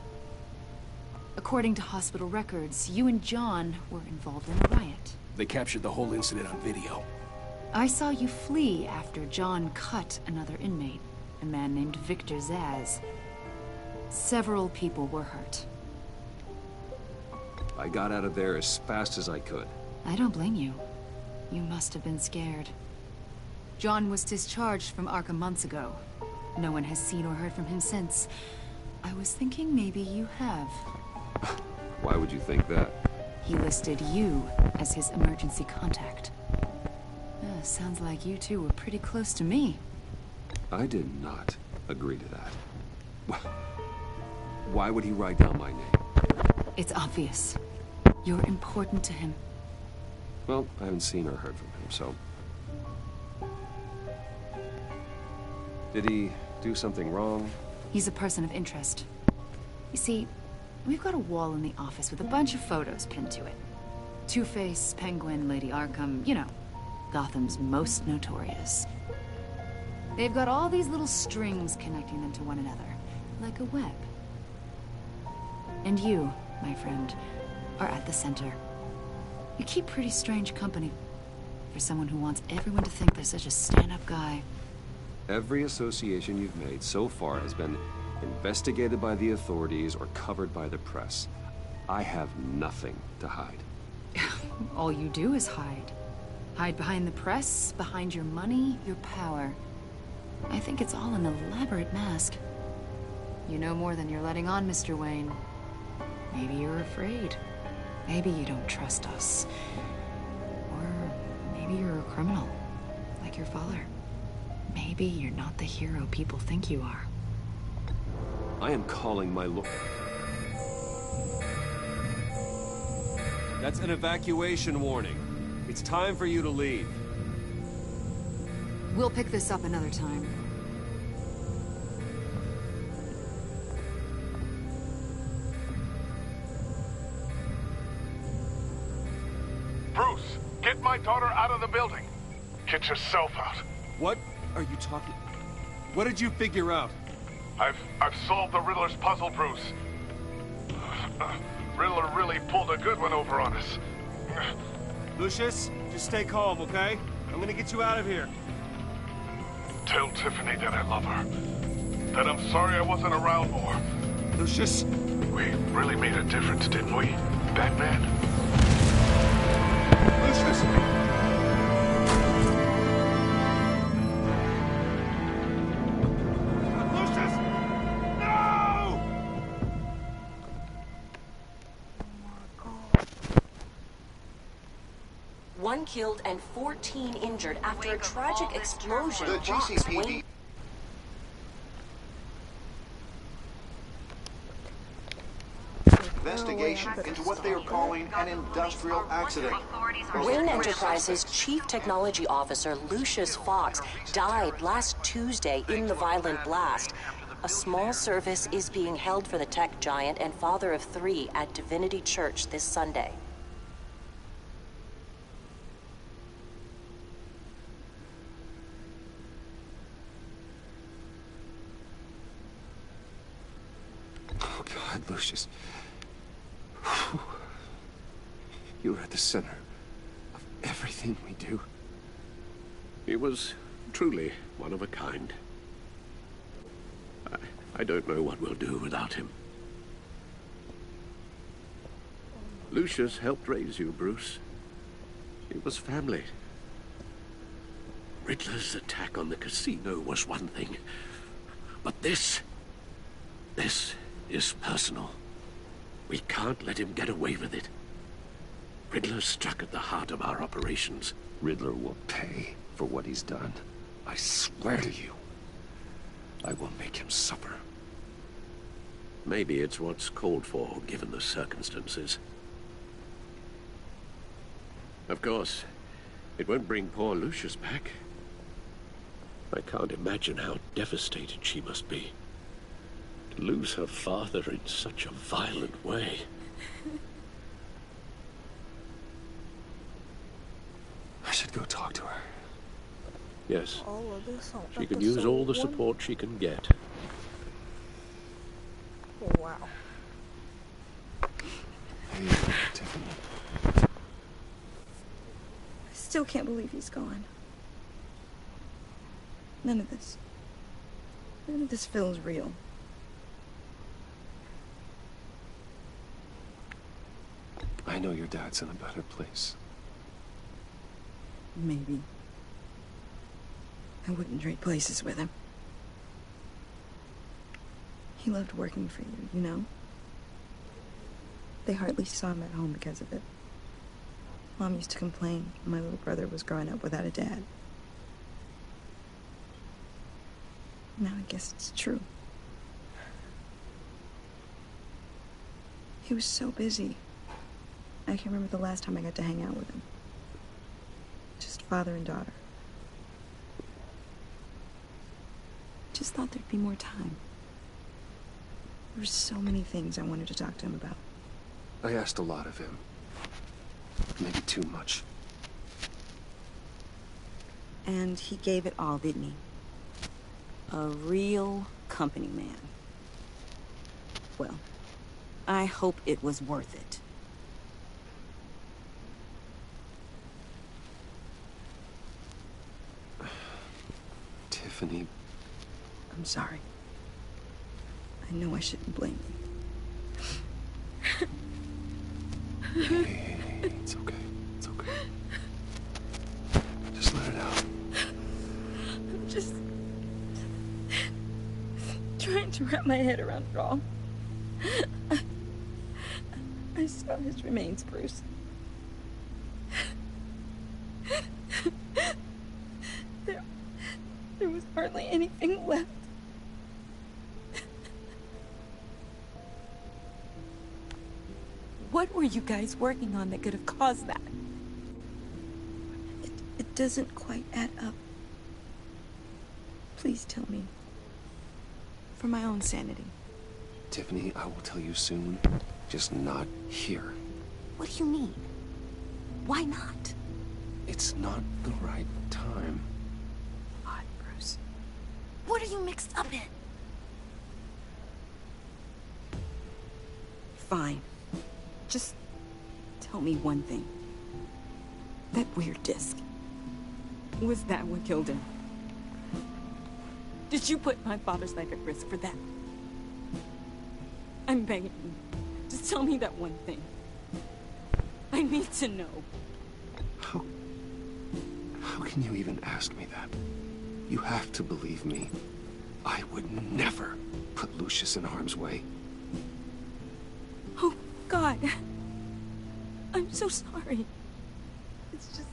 According to hospital records, you and John were involved in a riot. They captured the whole incident on video. I saw you flee after John cut another inmate, a man named Victor Zsasz. Several people were hurt. I got out of there as fast as I could. I don't blame you. You must have been scared. John was discharged from Arkham months ago. No one has seen or heard from him since. I was thinking maybe you have. Why would you think that? He listed you as his emergency contact. Sounds like you two were pretty close to me. I did not agree to that. Why would he write down my name? It's obvious. You're important to him. Well, I haven't seen or heard from him, so... Did he do something wrong? He's a person of interest. You see, we've got a wall in the office with a bunch of photos pinned to it. Two-Face, Penguin, Lady Arkham, you know, Gotham's most notorious. They've got all these little strings connecting them to one another, like a web. And you, my friend, are at the center. You keep pretty strange company for someone who wants everyone to think they're such a stand-up guy. Every association you've made so far has been investigated by the authorities or covered by the press. I have nothing to hide. All you do is hide. Hide behind the press, behind your money, your power. I think it's all an elaborate mask. You know more than you're letting on, Mr. Wayne. Maybe you're afraid. Maybe you don't trust us. Or maybe you're a criminal, like your father. Maybe you're not the hero people think you are. I am calling my lord. That's an evacuation warning. It's time for you to leave. We'll pick this up another time. Bruce, get my daughter out of the building. Get yourself out. What are you talking? What did you figure out? I've solved the Riddler's puzzle, Bruce. Riddler really pulled a good one over on us. Lucius, just stay calm, okay? I'm gonna get you out of here. Tell Tiffany that I love her. That I'm sorry I wasn't around more. Lucius. We really made a difference, didn't we, Batman? Lucius! 1 killed and 14 injured after a tragic explosion The rocks GCPD Wayne. investigation into what they are calling an industrial accident. Wayne Enterprises Chief Technology Officer Lucius Fox died last Tuesday in the violent blast. A small service is being held for the tech giant and father of 3 at Divinity Church this Sunday. Oh, God, Lucius. You're at the center of everything we do. He was truly one of a kind. I don't know what we'll do without him. Lucius helped raise you, Bruce. It was family. Riddler's attack on the casino was one thing, but this is personal. We can't let him get away with it. Riddler struck at the heart of our operations. Riddler will pay for what he's done. I swear to you, I will make him suffer. Maybe it's what's called for, given the circumstances. Of course, it won't bring poor Lucius back. I can't imagine how devastated she must be. To lose her father in such a violent way. I should go talk to her. Yes. All of this on She can use all the episode 1? support she can get. Oh, wow. Hey, Tiffany. I still can't believe he's gone. None of this feels real. I know your dad's in a better place. Maybe. I wouldn't trade places with him. He loved working for you, you know? They hardly saw him at home because of it. Mom used to complain my little brother was growing up without a dad. Now I guess it's true. He was so busy. I can remember the last time I got to hang out with him. Just father and daughter. Just thought there'd be more time. There were so many things I wanted to talk to him about. I asked a lot of him. Maybe too much. And he gave it all, didn't he? A real company man. Well, I hope it was worth it. Tiffany. I'm sorry. I know I shouldn't blame you. Hey, it's okay. It's okay. Just let it out. I'm just trying to wrap my head around it all. I saw his remains, Bruce. There was hardly anything left. What were you guys working on that could have caused that? It doesn't quite add up. Please tell me. For my own sanity. Tiffany, I will tell you soon. Just not here. What do you mean? Why not? It's not the right time. God, Bruce. What are you mixed up in? Fine. Just tell me one thing. That weird disc. Was that what killed him? Did you put my father's life at risk for that? I'm begging you. Just tell me that one thing. I need to know. How can you even ask me that? You have to believe me. I would never put Lucius in harm's way. Oh, God. I'm so sorry. It's just...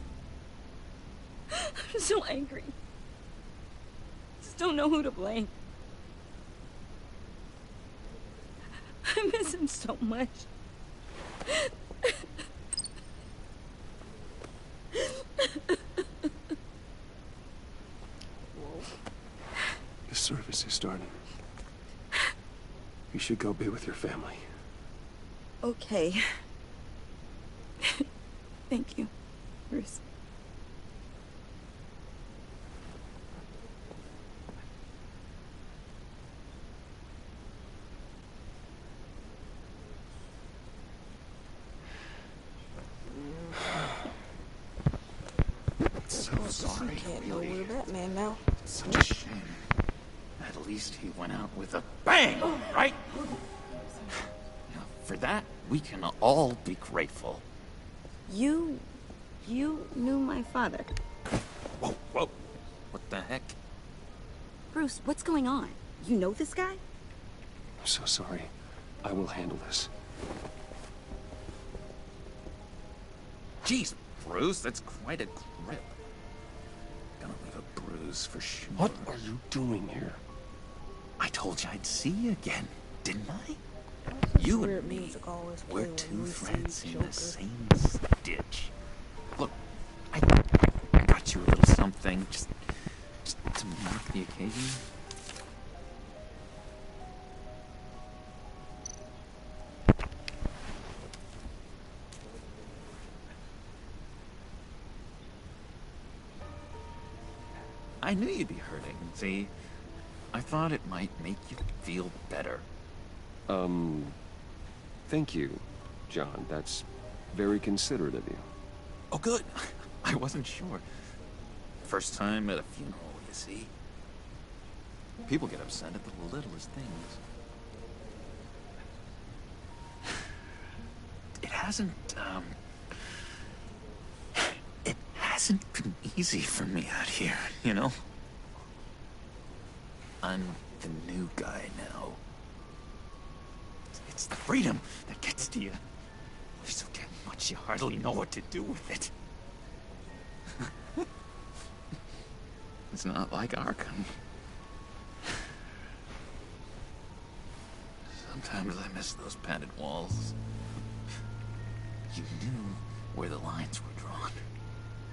I'm so angry. Just don't know who to blame. I miss him so much. The service is starting. You should go be with your family. Okay. Thank you, Bruce. So sorry. You can't know we're Batman now. It's such a shame. At least he went out with a bang, right? Now, for that, we can all be grateful. You knew my father. Whoa, whoa. What the heck? Bruce, what's going on? You know this guy? I'm so sorry. I will handle this. Jeez, Bruce, that's quite a grip. Gonna leave a bruise for sure. What are you doing here? I told you I'd see you again, didn't I? You and me, we're two threads in the same stitch. Look, I got you a little something, just to mark the occasion. I knew you'd be hurting, see? I thought it might make you feel better. Thank you, John. That's very considerate of you. Oh, good. I wasn't sure. First time at a funeral, you see. People get upset at the littlest things. It hasn't been easy for me out here, you know? I'm the new guy now. It's the freedom that gets to you. There's so damn much you hardly know what to do with it. It's not like Arkham. Sometimes I miss those padded walls. You knew where the lines were drawn.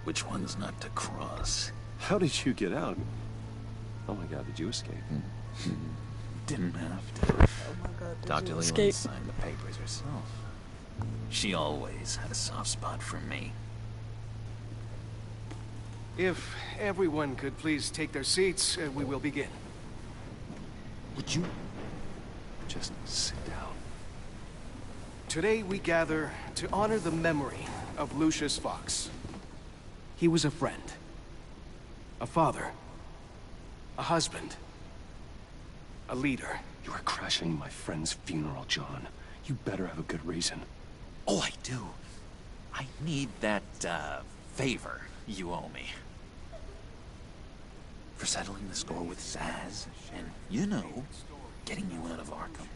Which ones not to cross. How did you get out? Oh my god, did you escape? Didn't have to. Oh my god, Dr. Leland signed the papers herself. She always had a soft spot for me. If everyone could please take their seats, we will begin. Would you just sit down? Today we gather to honor the memory of Lucius Fox. He was a friend, a father, a husband, a leader. You are crashing my friend's funeral, John. You better have a good reason. Oh, I do. I need that, favor you owe me. For settling the score with Zaz, and, you know, getting you out of Arkham.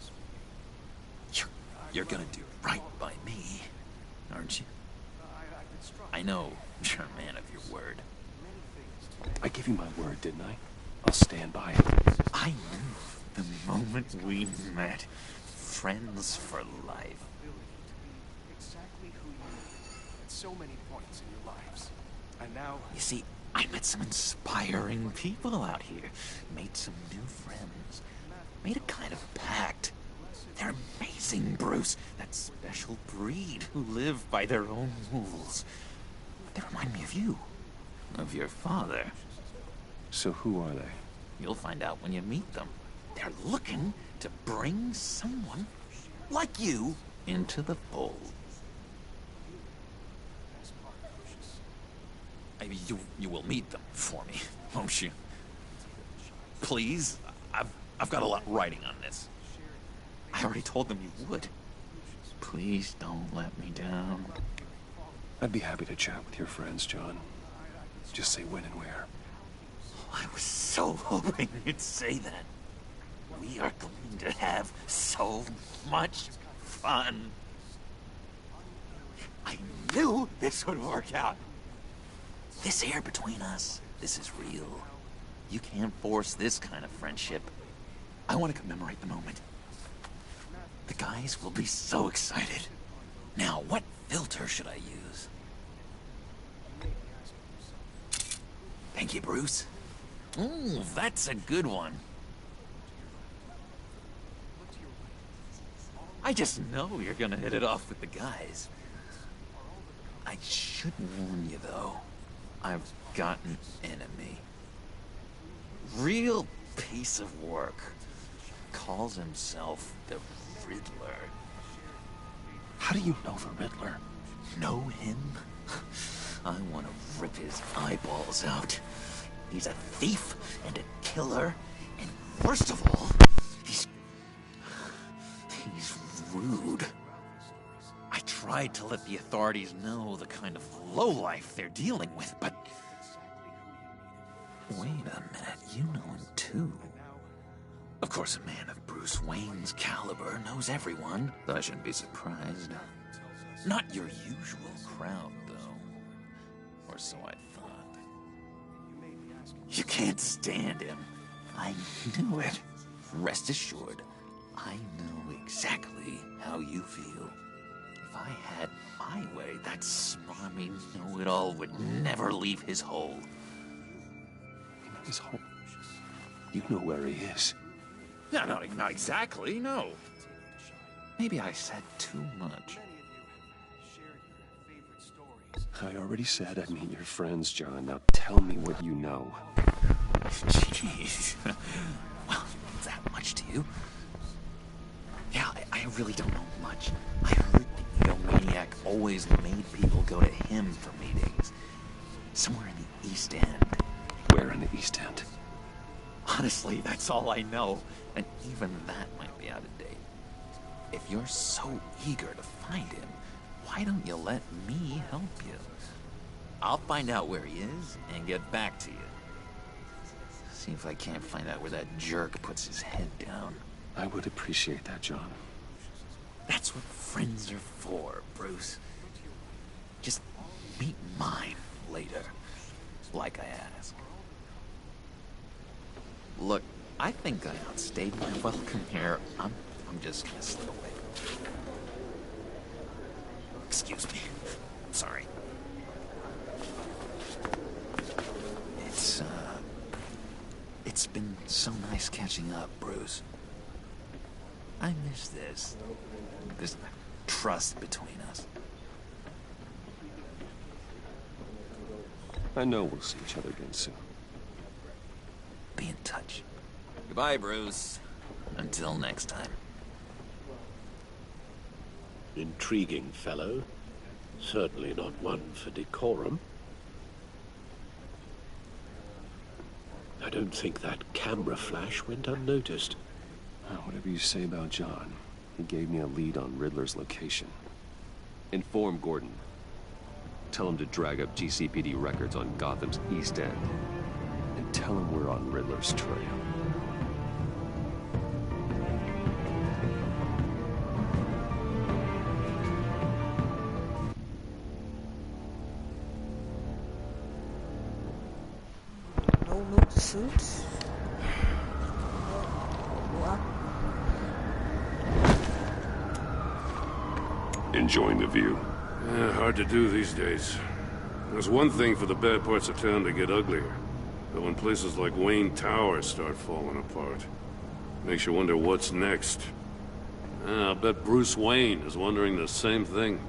You're gonna do right by me, aren't you? I know you're a man of your word. I gave you my word, didn't I? I'll stand by it. I knew the moment we met. Friends for life. Exactly who you are at so many points in your lives. And now... You see, I met some inspiring people out here. Made some new friends. Made a kind of pact. They're amazing, Bruce. That special breed who live by their own rules. They remind me of you. Of your father. So who are they? You'll find out when you meet them. They're looking to bring someone like you into the fold. Maybe you will meet them for me, won't you? Please? I've got a lot riding on this. I already told them you would. Please don't let me down. I'd be happy to chat with your friends, John. Just say when and where. I was so hoping you'd say that. We are going to have so much fun. I knew this would work out. This air between us, this is real. You can't force this kind of friendship. I want to commemorate the moment. The guys will be so excited. Now, what filter should I use? Thank you, Bruce. Ooh, that's a good one. I just know you're gonna hit it off with the guys. I should warn you, though. I've got an enemy. Real piece of work. Calls himself the Riddler. How do you know the Riddler? Know him? I want to rip his eyeballs out. He's a thief and a killer, and worst of all, he's rude. I tried to let the authorities know the kind of lowlife they're dealing with, but... Wait a minute, you know him too. Of course, a man of Bruce Wayne's caliber knows everyone, though I shouldn't be surprised. Not your usual crowd, though. Or so I thought. You can't stand him. I knew it. Rest assured, I know exactly how you feel. If I had my way, that smarmy know-it-all would never leave his hole. His hole? You know where he is. No, not exactly, no. Maybe I said too much. I already said I'd meet your friends, John. Now tell me what you know. Jeez. Well, that much to you? Yeah, I really don't know much. I heard the egomaniac always made people go to him for meetings. Somewhere in the East End. Where in the East End? Honestly, that's all I know. And even that might be out of date. If you're so eager to find him, why don't you let me help you? I'll find out where he is and get back to you. See if I can't find out where that jerk puts his head down. I would appreciate that, John. That's what friends are for, Bruce. Just meet mine later, like I asked. Look, I think I outstayed my welcome here. I'm just gonna slip away. Excuse me. Sorry. It's been so nice catching up, Bruce. I miss this trust between us. I know we'll see each other again soon. Be in touch. Goodbye, Bruce. Until next time. Intriguing fellow. Certainly not one for decorum. I don't think that camera flash went unnoticed. Whatever you say about John, he gave me a lead on Riddler's location. Inform Gordon. Tell him to drag up GCPD records on Gotham's East End. And tell him we're on Riddler's trail. No new suits. What? Enjoying the view? Yeah, hard to do these days. There's one thing for the bad parts of town to get uglier. But when places like Wayne Tower start falling apart, makes you wonder what's next. I'll bet Bruce Wayne is wondering the same thing.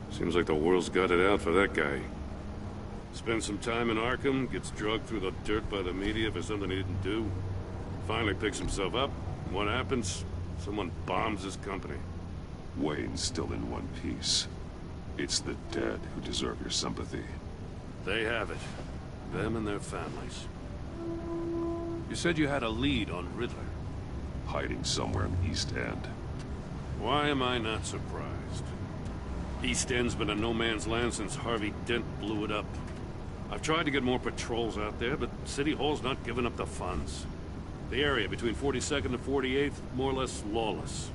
Seems like the world's got it out for that guy. Spends some time in Arkham, gets dragged through the dirt by the media for something he didn't do. Finally picks himself up. What happens? Someone bombs his company. Wayne's still in one piece. It's the dead who deserve your sympathy. They have it. Them and their families. You said you had a lead on Riddler. Hiding somewhere in the East End. Why am I not surprised? East End's been a no-man's land since Harvey Dent blew it up. I've tried to get more patrols out there, but City Hall's not giving up the funds. The area between 42nd and 48th, more or less lawless.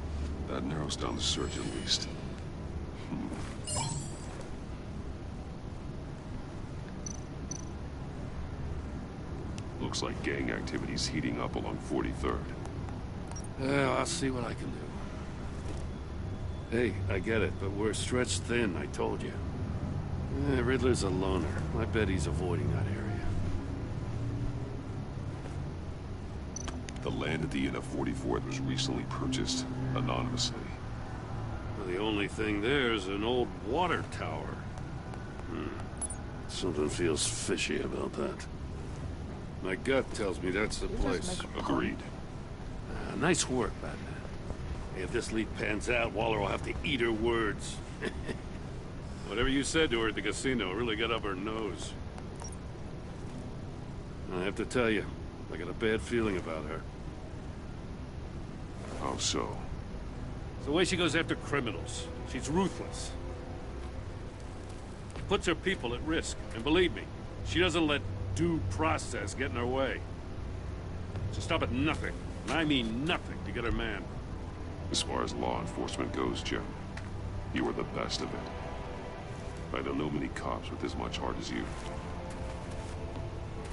That narrows down the search at least. Looks like gang activity's heating up along 43rd. Well, I'll see what I can do. Hey, I get it, but we're stretched thin, I told you. Riddler's a loner. I bet he's avoiding that area. The land at the end of 44th was recently purchased anonymously. Well, the only thing there is an old water tower. Something feels fishy about that. My gut tells me that's the place. Agreed. Nice work, Batman. Hey, if this lead pans out, Waller will have to eat her words. Whatever you said to her at the casino really got up her nose. I have to tell you, I got a bad feeling about her. How so? It's the way she goes after criminals. She's ruthless. Puts her people at risk. And believe me, she doesn't let due process get in her way. She'll stop at nothing, and I mean nothing, to get her man. As far as law enforcement goes, Jim, you are the best of it. I don't know many cops with as much heart as you.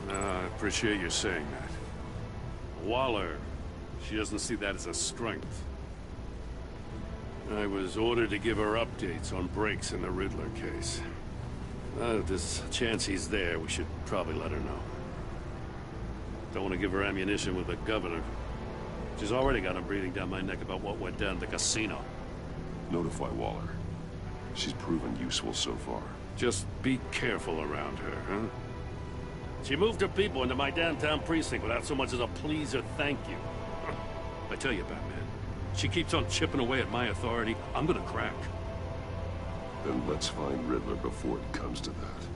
I appreciate you saying that. Waller, she doesn't see that as a strength. I was ordered to give her updates on breaks in the Riddler case. If there's a chance he's there, we should probably let her know. Don't want to give her ammunition with the governor. She's already got him breathing down my neck about what went down at the casino. Notify Waller. She's proven useful so far. Just be careful around her, huh? She moved her people into my downtown precinct without so much as a please or thank you. I tell you, Batman, she keeps on chipping away at my authority, I'm gonna crack. Then let's find Riddler before it comes to that.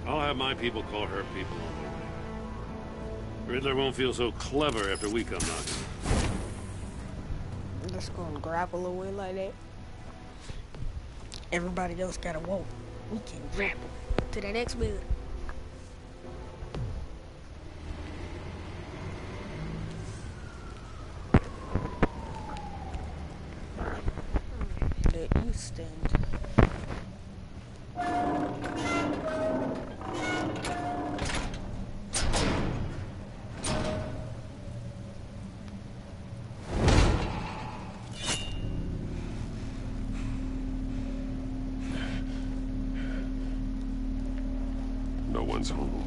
I'll have my people call her people on the way. Riddler won't feel so clever after we come knocking. I'm just gonna grapple away like that. Everybody else gotta walk. We can grapple to the next building. The East End. No one's home.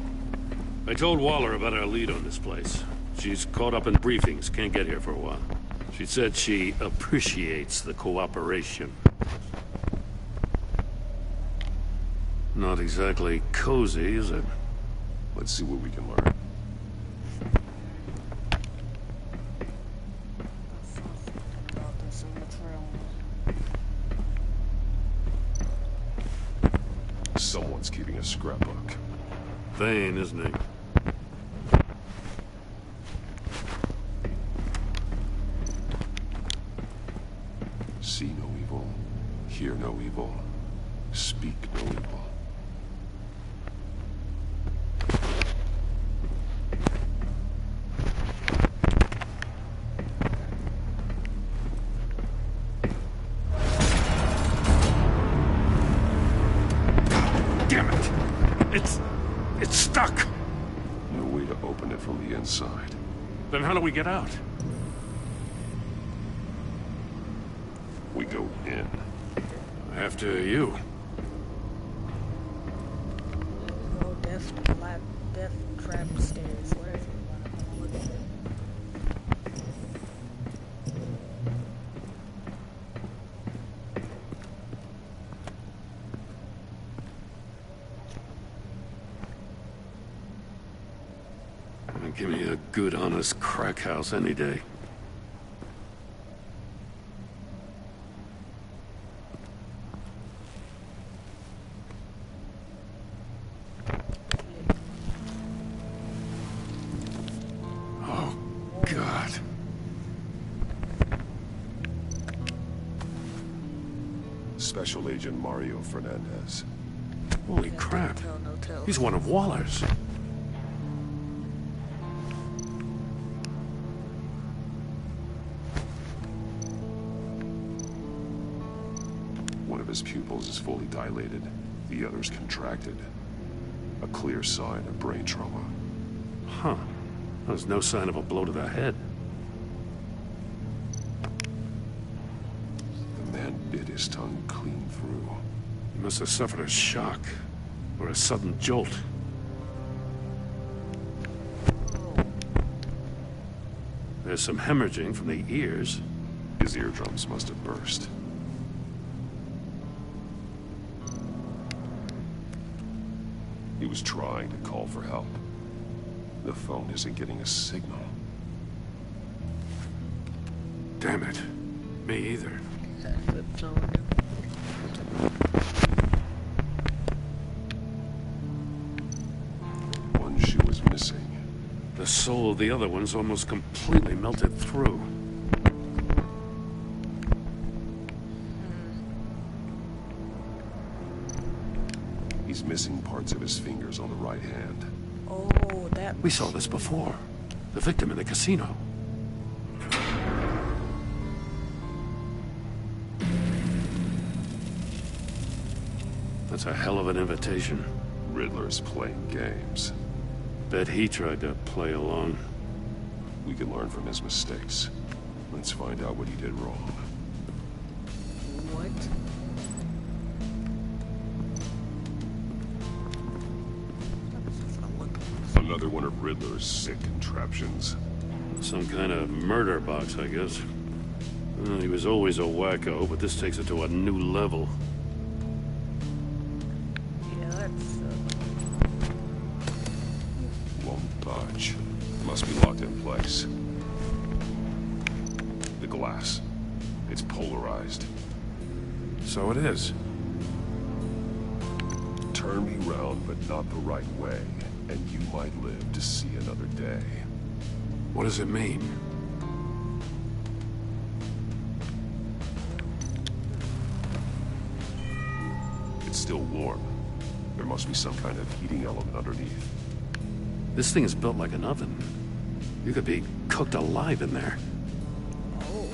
I told Waller about our lead on this place. She's caught up in briefings, can't get here for a while. She said she appreciates the cooperation. Not exactly cozy, is it? Let's see what we can learn. Someone's keeping a scrapbook. Thane, isn't he? See no evil, hear no evil, speak no evil. Damn it! It's stuck! No way to open it from the inside. Then how do we get out? We go in. After you. Go death trap stairs, whatever. Give me a good, honest crack house any day. Oh, God. Special Agent Mario Fernandez. Holy crap. He's one of Waller's. One of his pupils is fully dilated. The other's contracted. A clear sign of brain trauma. Huh. There's no sign of a blow to the head. The man bit his tongue clean through. He must have suffered a shock, or a sudden jolt. There's some hemorrhaging from the ears. His eardrums must have burst. He was trying to call for help. The phone isn't getting a signal. Damn it. Me either. One shoe is missing. The sole of the other one's almost completely melted through. He's missing parts of his fingers on the right hand. Oh, that... We saw this before. The victim in the casino. That's a hell of an invitation. Riddler's playing games. Bet he tried to play along. We can learn from his mistakes. Let's find out what he did wrong. What? Another one of Riddler's sick contraptions. Some kind of murder box, I guess. Well, he was always a wacko, but this takes it to a new level. Yeah, that's... Won't budge. Must be locked in place. The glass. It's polarized. So it is. Turn me round, but not the right way, and you might live to see another day. What does it mean? It's still warm. There must be some kind of heating element underneath. This thing is built like an oven. You could be cooked alive in there. Oh.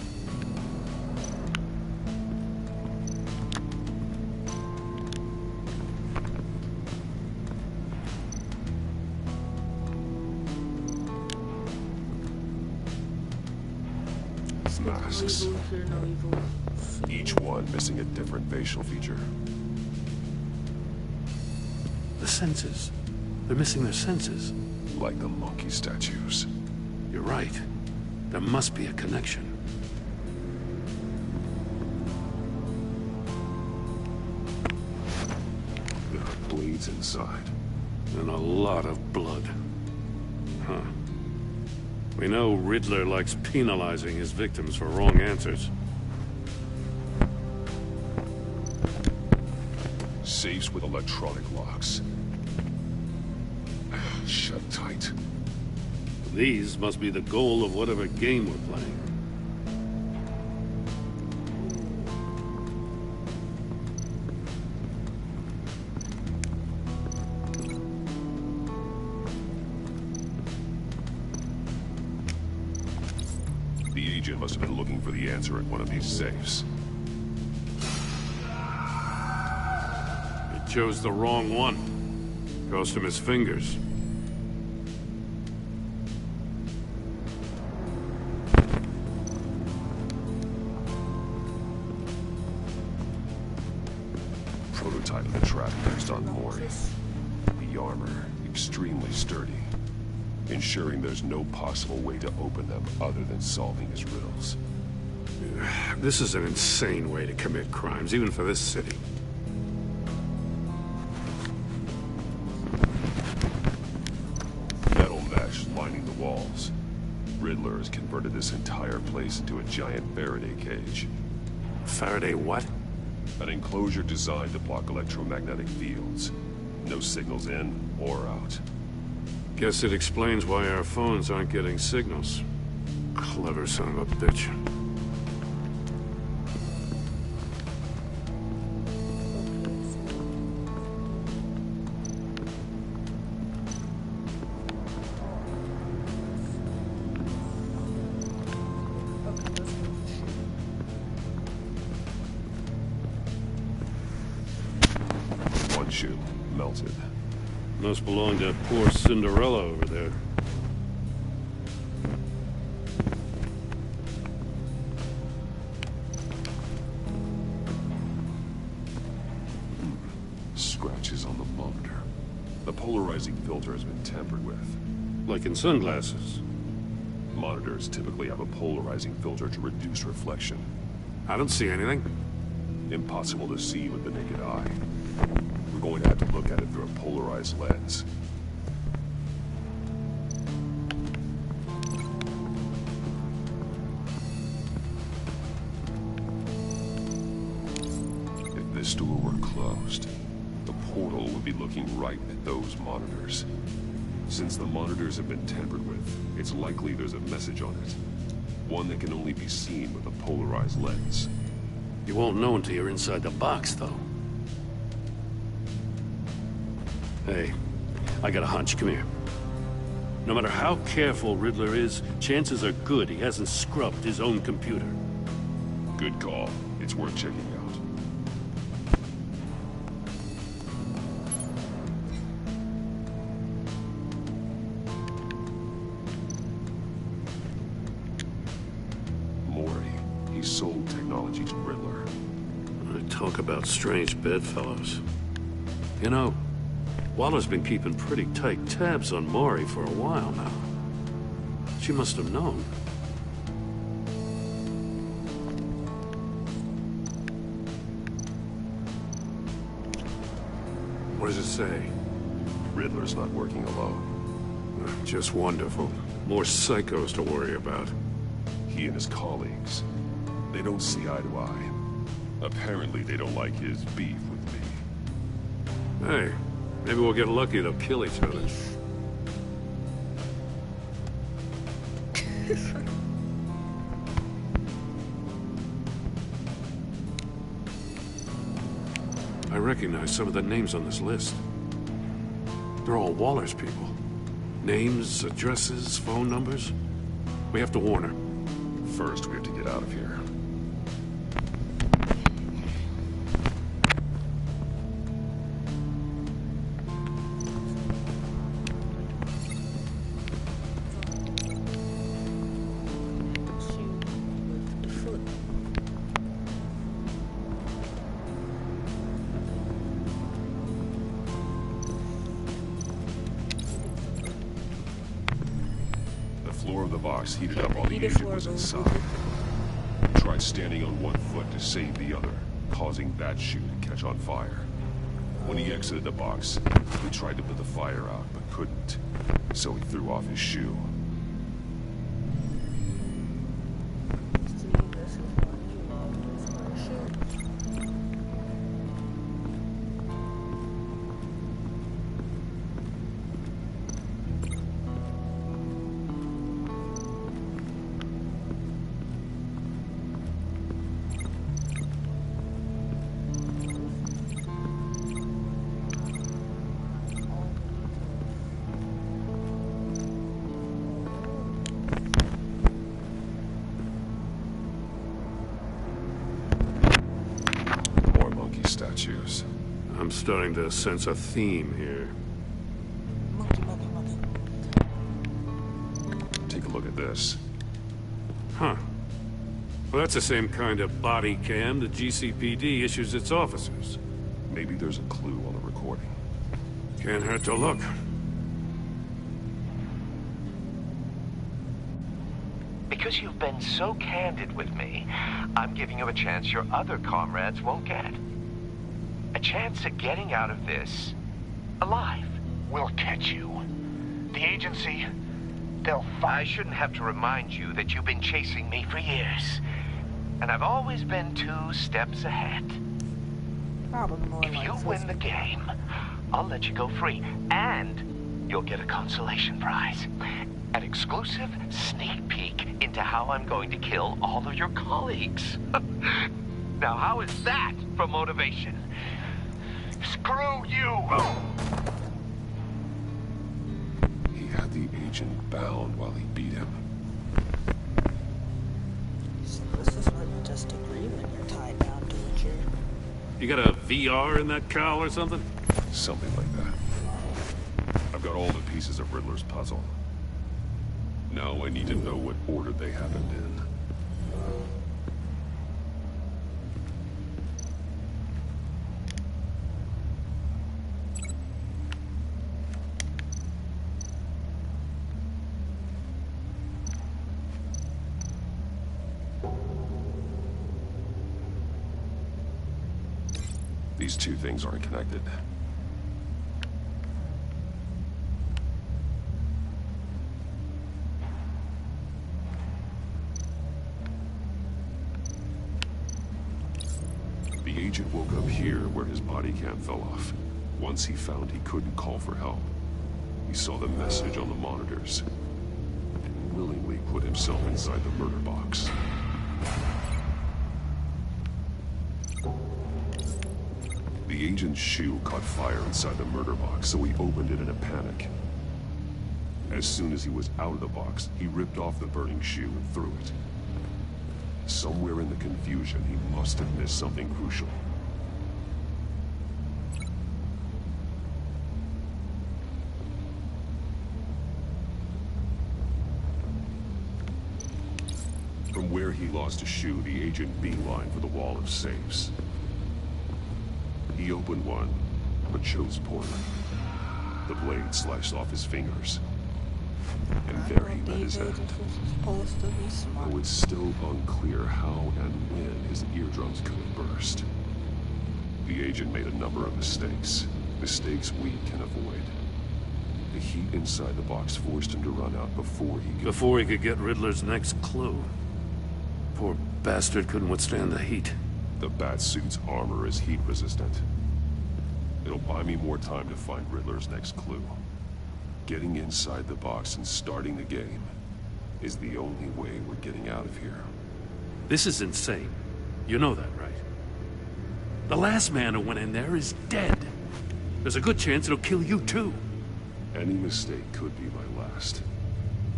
Masks. Each one missing a different facial feature. The senses. They're missing their senses. Like the monkey statues. You're right. There must be a connection. There are bleeds inside. And a lot of blood. Huh. We know Riddler likes penalizing his victims for wrong answers. Safes with electronic locks. Shut tight. These must be the goal of whatever game we're playing. The agent must have been looking for the answer at one of these safes. He chose the wrong one. Cost him his fingers. Prototype of the trap used on Mori. The armor, extremely sturdy. Ensuring there's no possible way to open them other than solving his riddles. This is an insane way to commit crimes, even for this city. Metal mesh lining the walls. Riddler has converted this entire place into a giant Faraday cage. Faraday what? An enclosure designed to block electromagnetic fields. No signals in or out. Guess it explains why our phones aren't getting signals. Clever son of a bitch. One shoe, melted. Must belong to poor Cinderella over there. polarizing filter has been tampered with. Like in sunglasses. Monitors typically have a polarizing filter to reduce reflection. I don't see anything. Impossible to see with the naked eye. We're going to have to look at it through a polarized lens. If this door were closed, the portal would be looking right at those monitors. Since the monitors have been tampered with, it's likely there's a message on it. One that can only be seen with a polarized lens. You won't know until you're inside the box, though. Hey, I got a hunch. Come here. No matter how careful Riddler is, chances are good he hasn't scrubbed his own computer. Good call. It's worth checking out. He sold technology to Riddler. Talk about strange bedfellows. You know, Waller's been keeping pretty tight tabs on Maury for a while now. She must have known. What does it say? Riddler's not working alone. Just wonderful. More psychos to worry about. He and his colleagues. They don't see eye to eye. Apparently, they don't like his beef with me. Hey, maybe we'll get lucky to kill each other. I recognize some of the names on this list. They're all Waller's people. Names, addresses, phone numbers. We have to warn her. First, we have to get out of here. Heated up while the agent was inside. Tried standing on one foot to save the other, causing that shoe to catch on fire. When he exited the box, he tried to put the fire out, but couldn't. So he threw off his shoe. Statues. I'm starting to sense a theme here. Take a look at this. Huh. Well, that's the same kind of body cam the GCPD issues its officers. Maybe there's a clue on the recording. Can't hurt to look. Because you've been so candid with me, I'm giving you a chance your other comrades won't get. A chance at getting out of this alive. We'll catch you. The agency, they'll find... I shouldn't have to remind you that you've been chasing me for years. And I've always been 2 steps ahead. Probably more if like you win the game, I'll let you go free. And you'll get a consolation prize. An exclusive sneak peek into how I'm going to kill all of your colleagues. Now, how is that for motivation? Screw you! He had the agent bound while he beat him. So this is what you just agree when you're tied down to a chair. You got a VR in that cowl or something? Something like that. I've got all the pieces of Riddler's puzzle. Now I need to know what order they happened in. These two things aren't connected. The agent woke up here where his body cam fell off. Once he found he couldn't call for help, he saw the message on the monitors and willingly put himself inside the murder box. The agent's shoe caught fire inside the murder box, so he opened it in a panic. As soon as he was out of the box, he ripped off the burning shoe and threw it. Somewhere in the confusion, he must have missed something crucial. From where he lost a shoe, the agent beelined for the wall of safes. He opened one, but chose poorly. The blade sliced off his fingers. And there he met his end. Though it's still unclear how and when his eardrums could have burst. The agent made a number of mistakes. Mistakes we can avoid. The heat inside the box forced him to run out before he could get Riddler's next clue. Poor bastard couldn't withstand the heat. The Batsuit's armor is heat resistant. It'll buy me more time to find Riddler's next clue. Getting inside the box and starting the game is the only way we're getting out of here. This is insane. You know that, right? The last man who went in there is dead. There's a good chance it'll kill you too. Any mistake could be my last.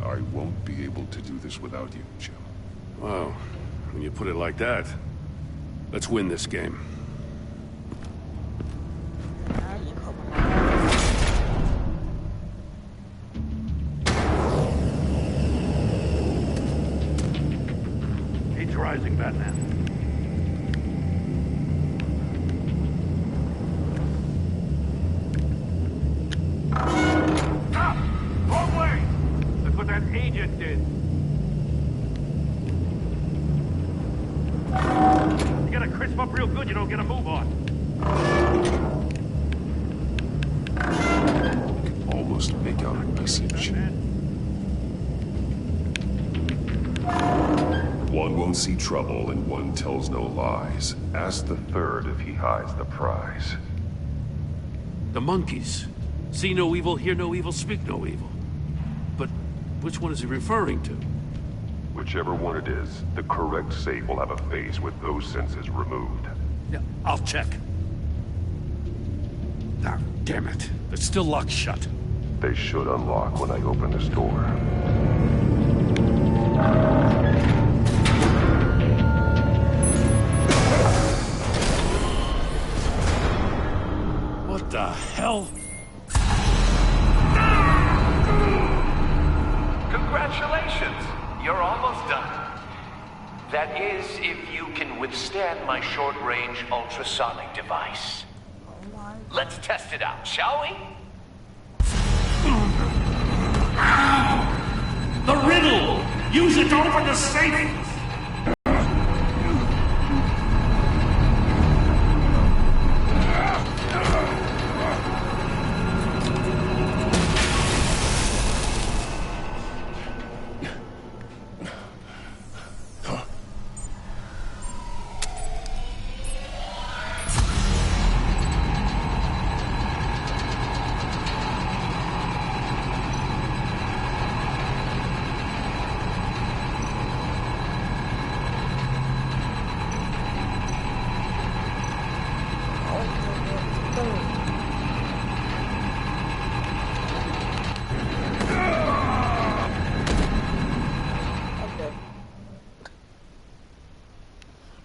I won't be able to do this without you, Jim. Wow, when you put it like that, let's win this game. Heat's rising, Batman. Stop! Wrong way! That's what that agent did. You gotta crisp up real good, you don't get a move on. Almost make out a message. One won't see trouble and one tells no lies. Ask the third if he hides the prize. The monkeys. See no evil, hear no evil, speak no evil. But which one is he referring to? Whichever one it is, the correct safe will have a face with those senses removed. Yeah, I'll check. Ah, damn it. It's still locked shut. They should unlock when I open this door. What the hell? Congratulations! You're almost done. That is, if you can withstand my short-range ultrasonic device. Let's test it out, shall we? The riddle! Use it to open the safe!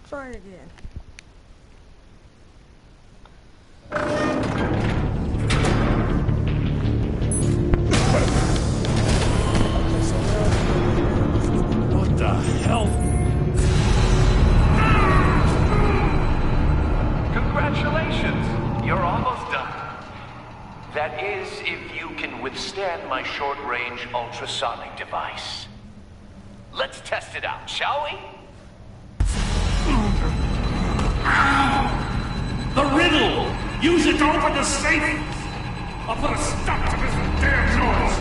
Try it again. What the hell? Congratulations! You're almost done. That is, if you can withstand my short-range ultrasonic device. Let's test it out, shall we? The riddle! Use it to open the safe! I'll put a stop to this damn noise!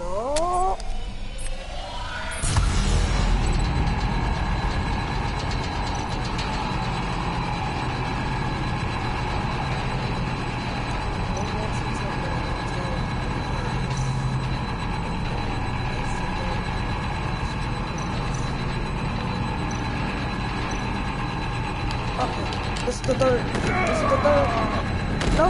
No. This is the third. This is the third. No!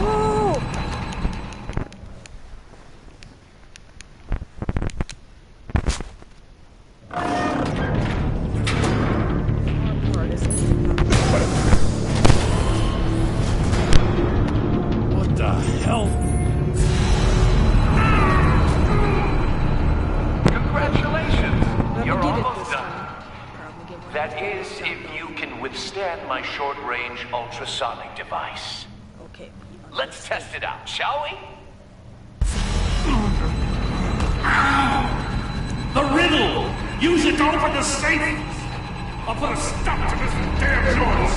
What the hell? Congratulations! You're almost done. That is, if you can withstand my short-range ultrasonic device. Okay. Let's test it out, shall we? The riddle! Use it to open the safe! I'll put a stop to this damn noise!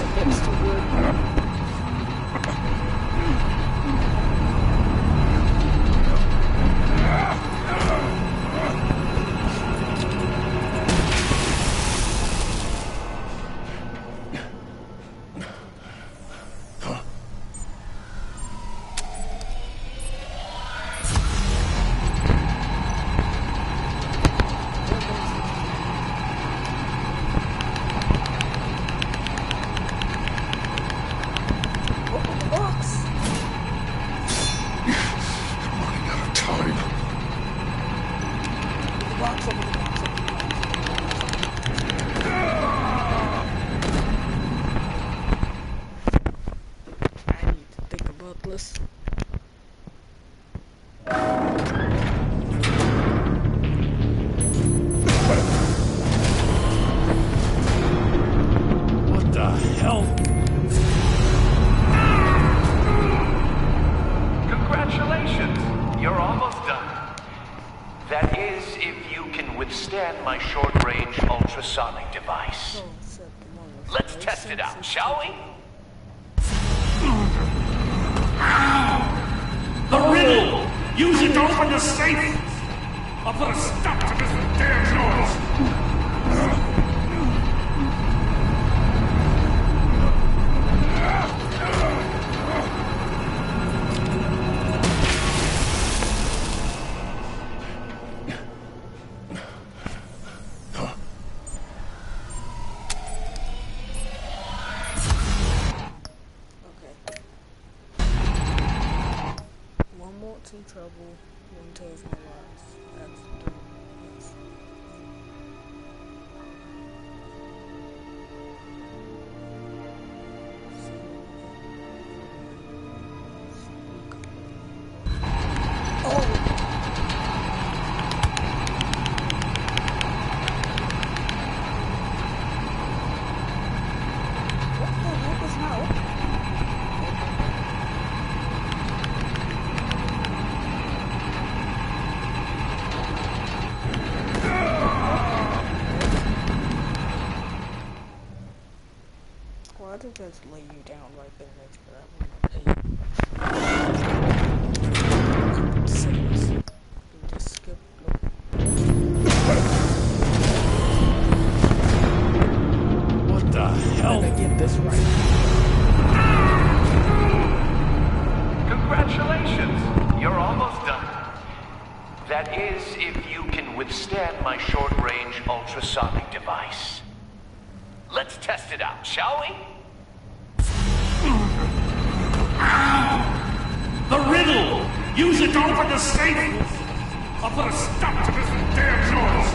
Congratulations! You're almost done. That is, if you can withstand my short-range ultrasonic device. Let's test it out, shall we? The riddle! Use it to open the safe! I'll put a stop to this damn noise! Some trouble, one tells no lies. That's the yes. What the heck is now? Why did just lay you down right there next to that one? Six. Just skip. What the hell? Let me get this right. Congratulations! You're almost done. That is, if you can withstand my short-range ultrasonic device. Let's test it out, shall we? The riddle! Use it to open the safe! I'll put a stop to this damn noise!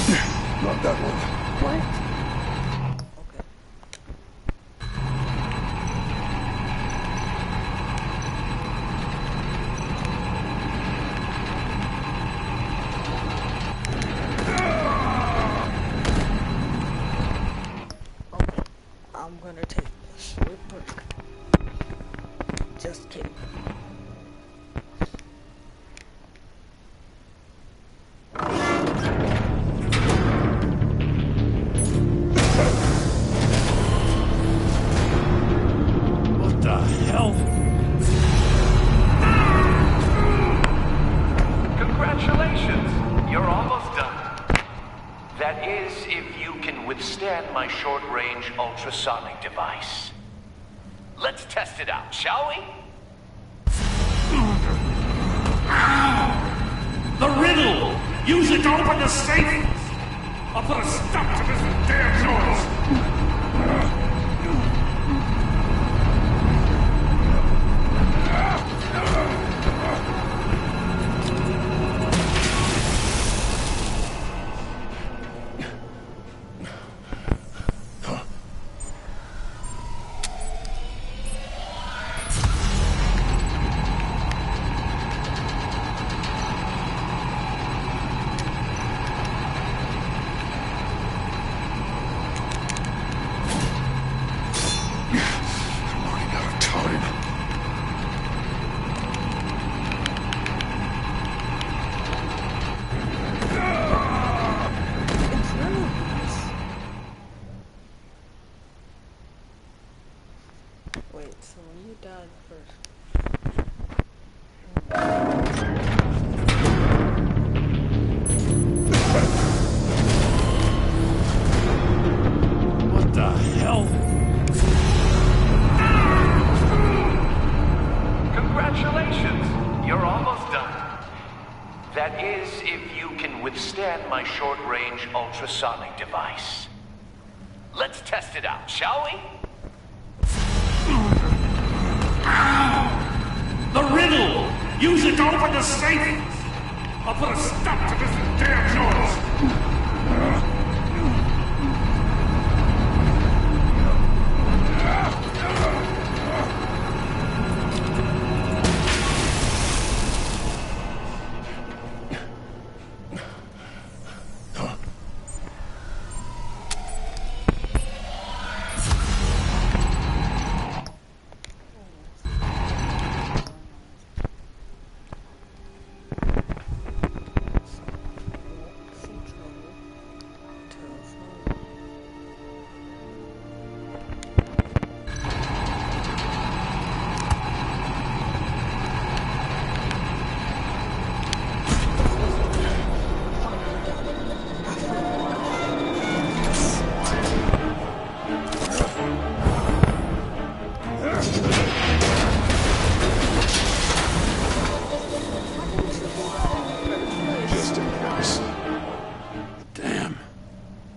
Not that one. What? I'm gonna take a short break. Just kidding. What the hell? Congratulations! You're almost done. That is, if you can withstand my short-range ultrasonic device. Let's test it out, shall we? The riddle! Use it to open the safe! I'll put a stop to this damn noise! Wait, so when you died first. What the hell? Congratulations! You're almost done. That is, if you can withstand my short-range ultrasonic device. Let's test it out, shall we? The riddle! Use it to open the safe! I'll put a stop to this damn noise!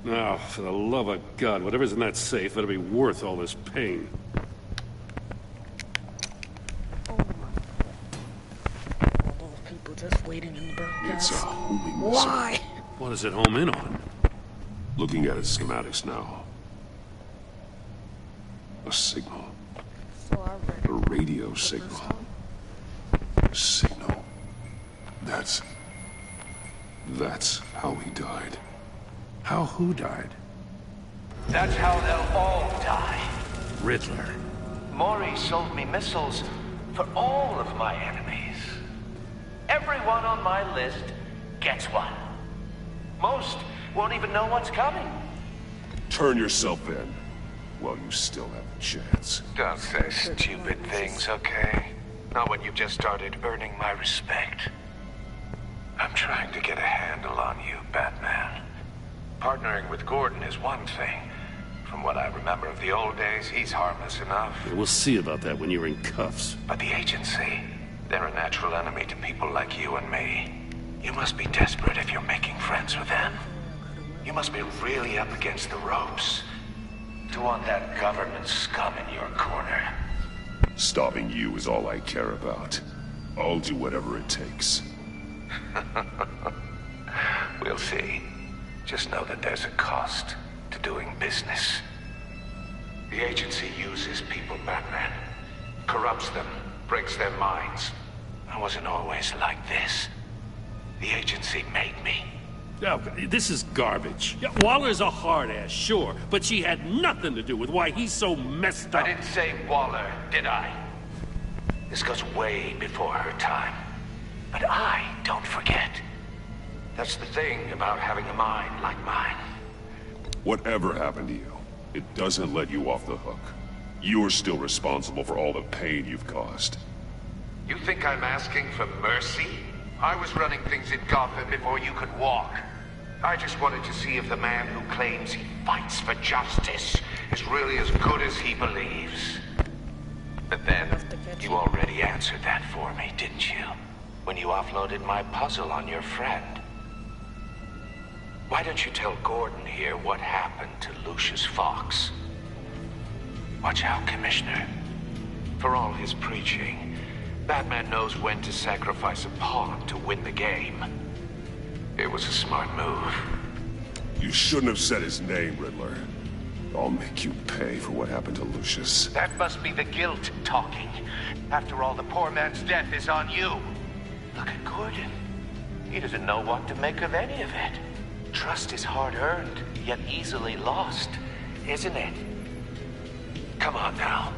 Now, for the love of God, whatever's in that safe, it'll be worth all this pain. People just waiting in the burn gas. It's a homing missile. Why? What does it home in on? Looking at its schematics now. A signal. A radio signal. Signal. That's how he died. How who died? That's how they'll all die. Riddler. Maury sold me missiles for all of my enemies. Everyone on my list gets one. Most won't even know what's coming. Turn yourself in while you still have a chance. Don't say stupid things, okay? Not when you've just started earning my respect. I'm trying to get a handle on you, Batman. Partnering with Gordon is one thing. From what I remember of the old days, he's harmless enough. Yeah, we'll see about that when you're in cuffs. But the agency, they're a natural enemy to people like you and me. You must be desperate if you're making friends with them. You must be really up against the ropes to want that government scum in your corner. Stopping you is all I care about. I'll do whatever it takes. We'll see. Just know that there's a cost to doing business. The agency uses people, Batman. Corrupts them, breaks their minds. I wasn't always like this. The agency made me. Oh, this is garbage. Yeah, Waller's a hard-ass, sure, but she had nothing to do with why he's so messed up. I didn't say Waller, did I? This goes way before her time. But I don't forget. That's the thing about having a mind like mine. Whatever happened to you, it doesn't let you off the hook. You're still responsible for all the pain you've caused. You think I'm asking for mercy? I was running things in Gotham before you could walk. I just wanted to see if the man who claims he fights for justice is really as good as he believes. But then, you already answered that for me, didn't you? When you offloaded my puzzle on your friend. Why don't you tell Gordon here what happened to Lucius Fox? Watch out, Commissioner. For all his preaching, Batman knows when to sacrifice a pawn to win the game. It was a smart move. You shouldn't have said his name, Riddler. I'll make you pay for what happened to Lucius. That must be the guilt talking. After all, the poor man's death is on you. Look at Gordon. He doesn't know what to make of any of it. Trust is hard-earned, yet easily lost, isn't it? Come on now.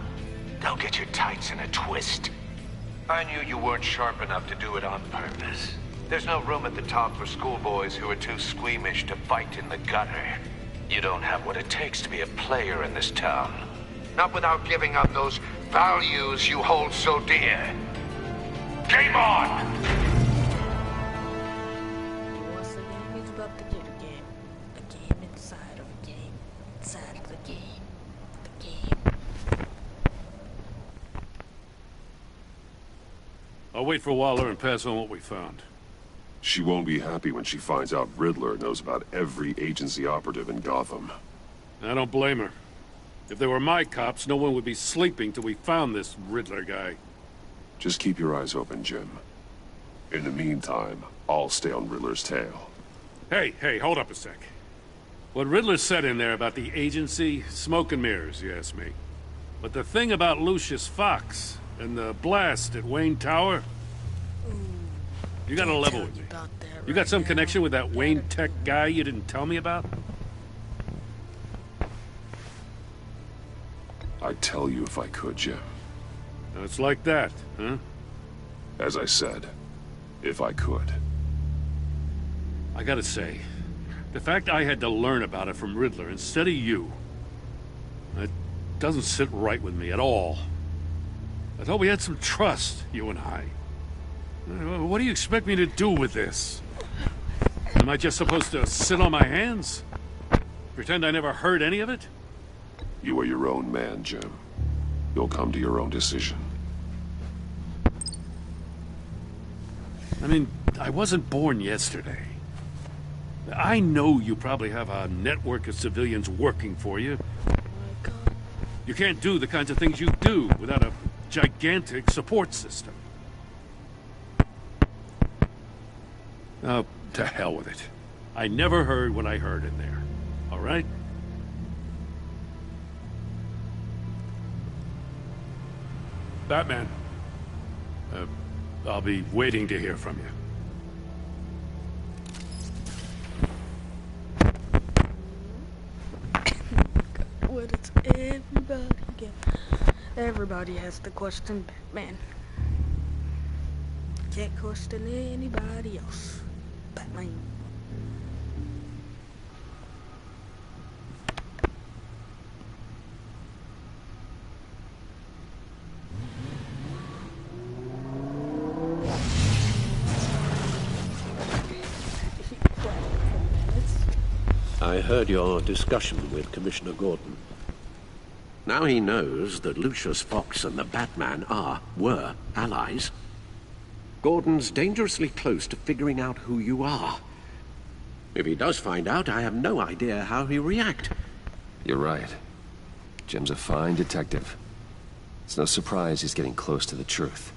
Don't get your tights in a twist. I knew you weren't sharp enough to do it on purpose. There's no room at the top for schoolboys who are too squeamish to fight in the gutter. You don't have what it takes to be a player in this town. Not without giving up those values you hold so dear. Game on! Once again, he's about to get a game. A game inside of a game. Inside of the game. The game. I'll wait for Waller and pass on what we found. She won't be happy when she finds out Riddler knows about every agency operative in Gotham. I don't blame her. If they were my cops, no one would be sleeping till we found this Riddler guy. Just keep your eyes open, Jim. In the meantime, I'll stay on Riddler's tail. Hey, hold up a sec. What Riddler said in there about the agency, smoke and mirrors, you ask me. But the thing about Lucius Fox and the blast at Wayne Tower, you gotta level with me. You got some connection with that Wayne Tech guy you didn't tell me about? I'd tell you if I could, Jim. It's like that, huh? As I said, if I could. I gotta say, the fact I had to learn about it from Riddler instead of you, it doesn't sit right with me at all. I thought we had some trust, you and I. What do you expect me to do with this? Am I just supposed to sit on my hands? Pretend I never heard any of it? You are your own man, Jim. You'll come to your own decision. I mean, I wasn't born yesterday. I know you probably have a network of civilians working for you. You can't do the kinds of things you do without a gigantic support system. Oh, to hell with it. I never heard what I heard in there. All right? Batman. I'll be waiting to hear from you. What does everybody get? Everybody has to question Batman. Can't question anybody else. Batman. I heard your discussion with Commissioner Gordon. Now he knows that Lucius Fox and the Batman were allies. Gordon's dangerously close to figuring out who you are. If he does find out, I have no idea how he'll react. You're right. Jim's a fine detective. It's no surprise he's getting close to the truth.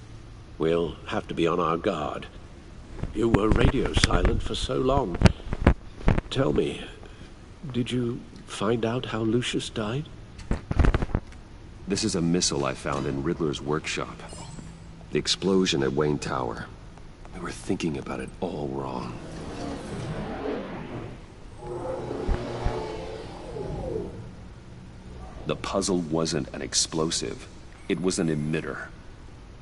We'll have to be on our guard. You were radio silent for so long. Tell me, did you find out how Lucius died? This is a missile I found in Riddler's workshop. The explosion at Wayne Tower. We were thinking about it all wrong. The puzzle wasn't an explosive. It was an emitter.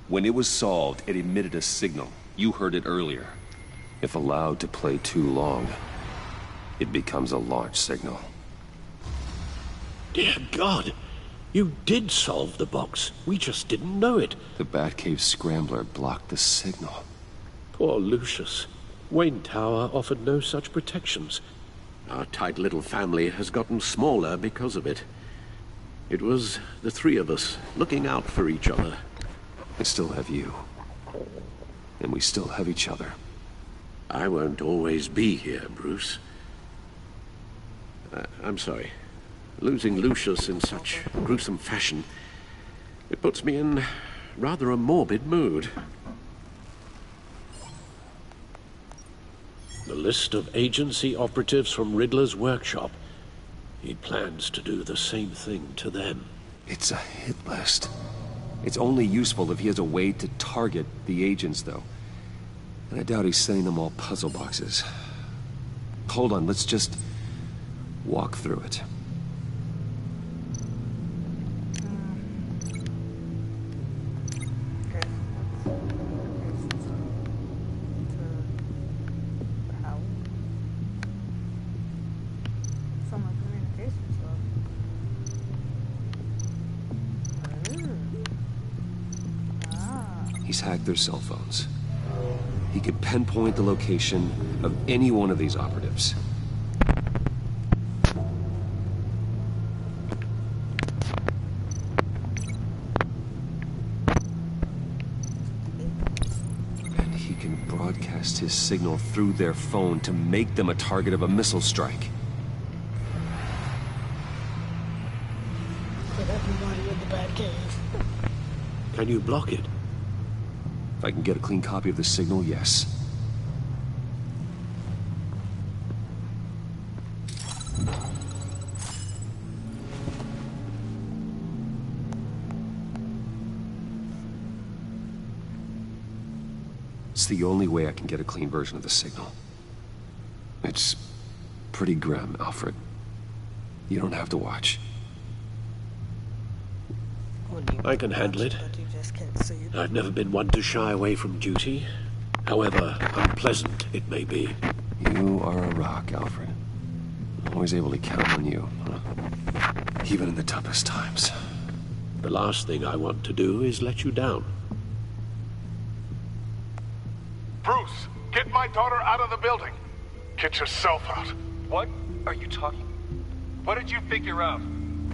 When it was solved, it emitted a signal. You heard it earlier. If allowed to play too long, it becomes a launch signal. Dear God! You did solve the box. We just didn't know it. The Batcave Scrambler blocked the signal. Poor Lucius. Wayne Tower offered no such protections. Our tight little family has gotten smaller because of it. It was the three of us looking out for each other. I still have you. And we still have each other. I won't always be here, Bruce. I'm sorry. Losing Lucius in such gruesome fashion, it puts me in rather a morbid mood. The list of agency operatives from Riddler's workshop. He plans to do the same thing to them. It's a hit list. It's only useful if he has a way to target the agents, though. And I doubt he's sending them all puzzle boxes. Hold on, let's just walk through it. He's hacked their cell phones. He could pinpoint the location of any one of these operatives. And he can broadcast his signal through their phone to make them a target of a missile strike. Get everybody in the Batcave. Can you block it? If I can get a clean copy of the signal, yes. It's the only way I can get a clean version of the signal. It's pretty grim, Alfred. You don't have to watch. I can handle it. I've never been one to shy away from duty, however unpleasant it may be. You are a rock, Alfred. Always able to count on you, huh? Even in the toughest times. The last thing I want to do is let you down. Bruce, get my daughter out of the building. Get yourself out. What are you talking? What did you figure out?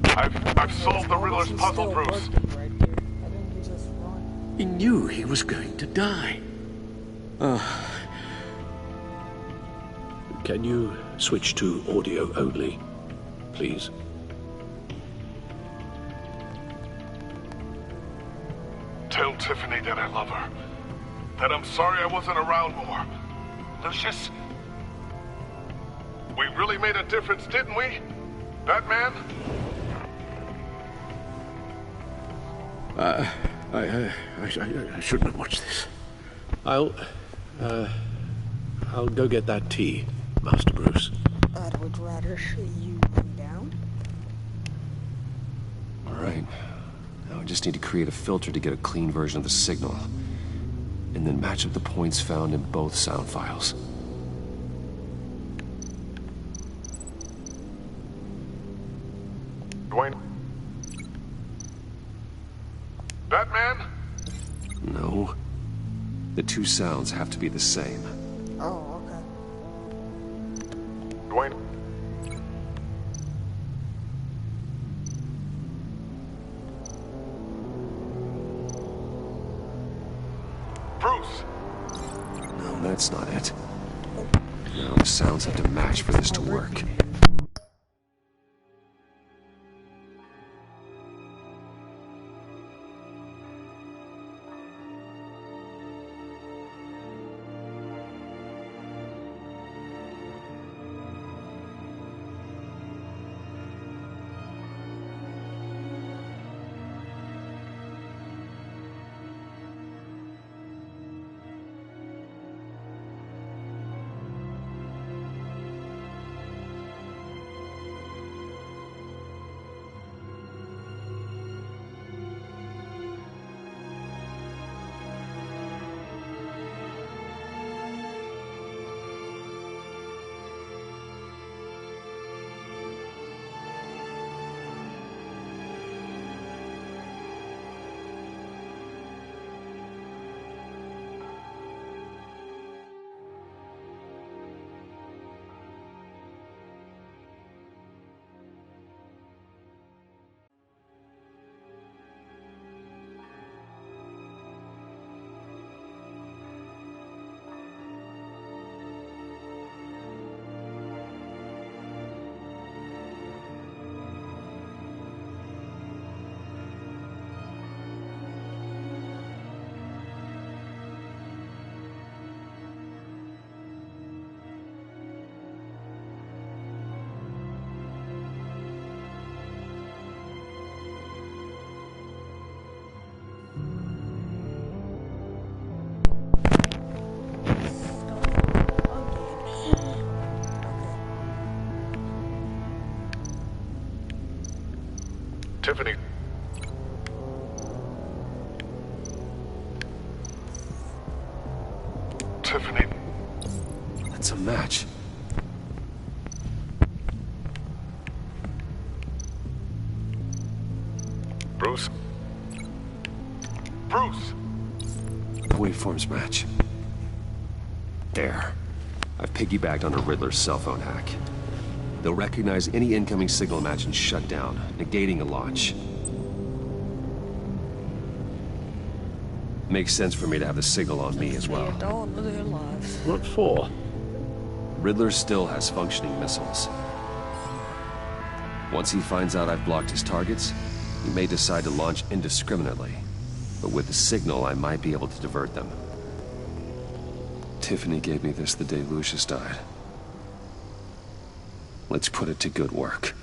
I've solved the Riddler's puzzle, Bruce. He knew he was going to die. Can you switch to audio only, please? Tell Tiffany that I love her. That I'm sorry I wasn't around more. Lucius? We really made a difference, didn't we? Batman? I shouldn't have watched this. I'll go get that tea, Master Bruce. I would rather see you down. All right. Now I just need to create a filter to get a clean version of the signal. And then match up the points found in both sound files. Dwayne? Batman? No. The two sounds have to be the same. Oh, okay. Dwayne? Bruce? No, that's not it. No, the sounds have to match for this to work. Tiffany. Tiffany. That's a match. Bruce. Bruce! Waveforms match. There. I've piggybacked on a Riddler's cell phone hack. They'll recognize any incoming signal match and shut down, negating a launch. Makes sense for me to have the signal on me as well. What for? Riddler still has functioning missiles. Once he finds out I've blocked his targets, he may decide to launch indiscriminately. But with the signal, I might be able to divert them. Tiffany gave me this the day Lucius died. Let's put it to good work.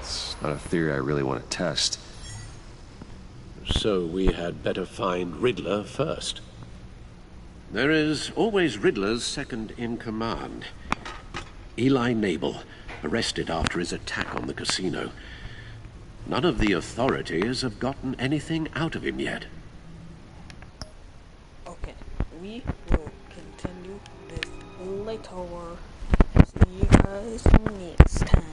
It's not a theory I really want to test. So we had better find Riddler first. There is always Riddler's second in command. Eli Nabel, arrested after his attack on the casino. None of the authorities have gotten anything out of him yet. Okay, we will continue this later. See you guys next time.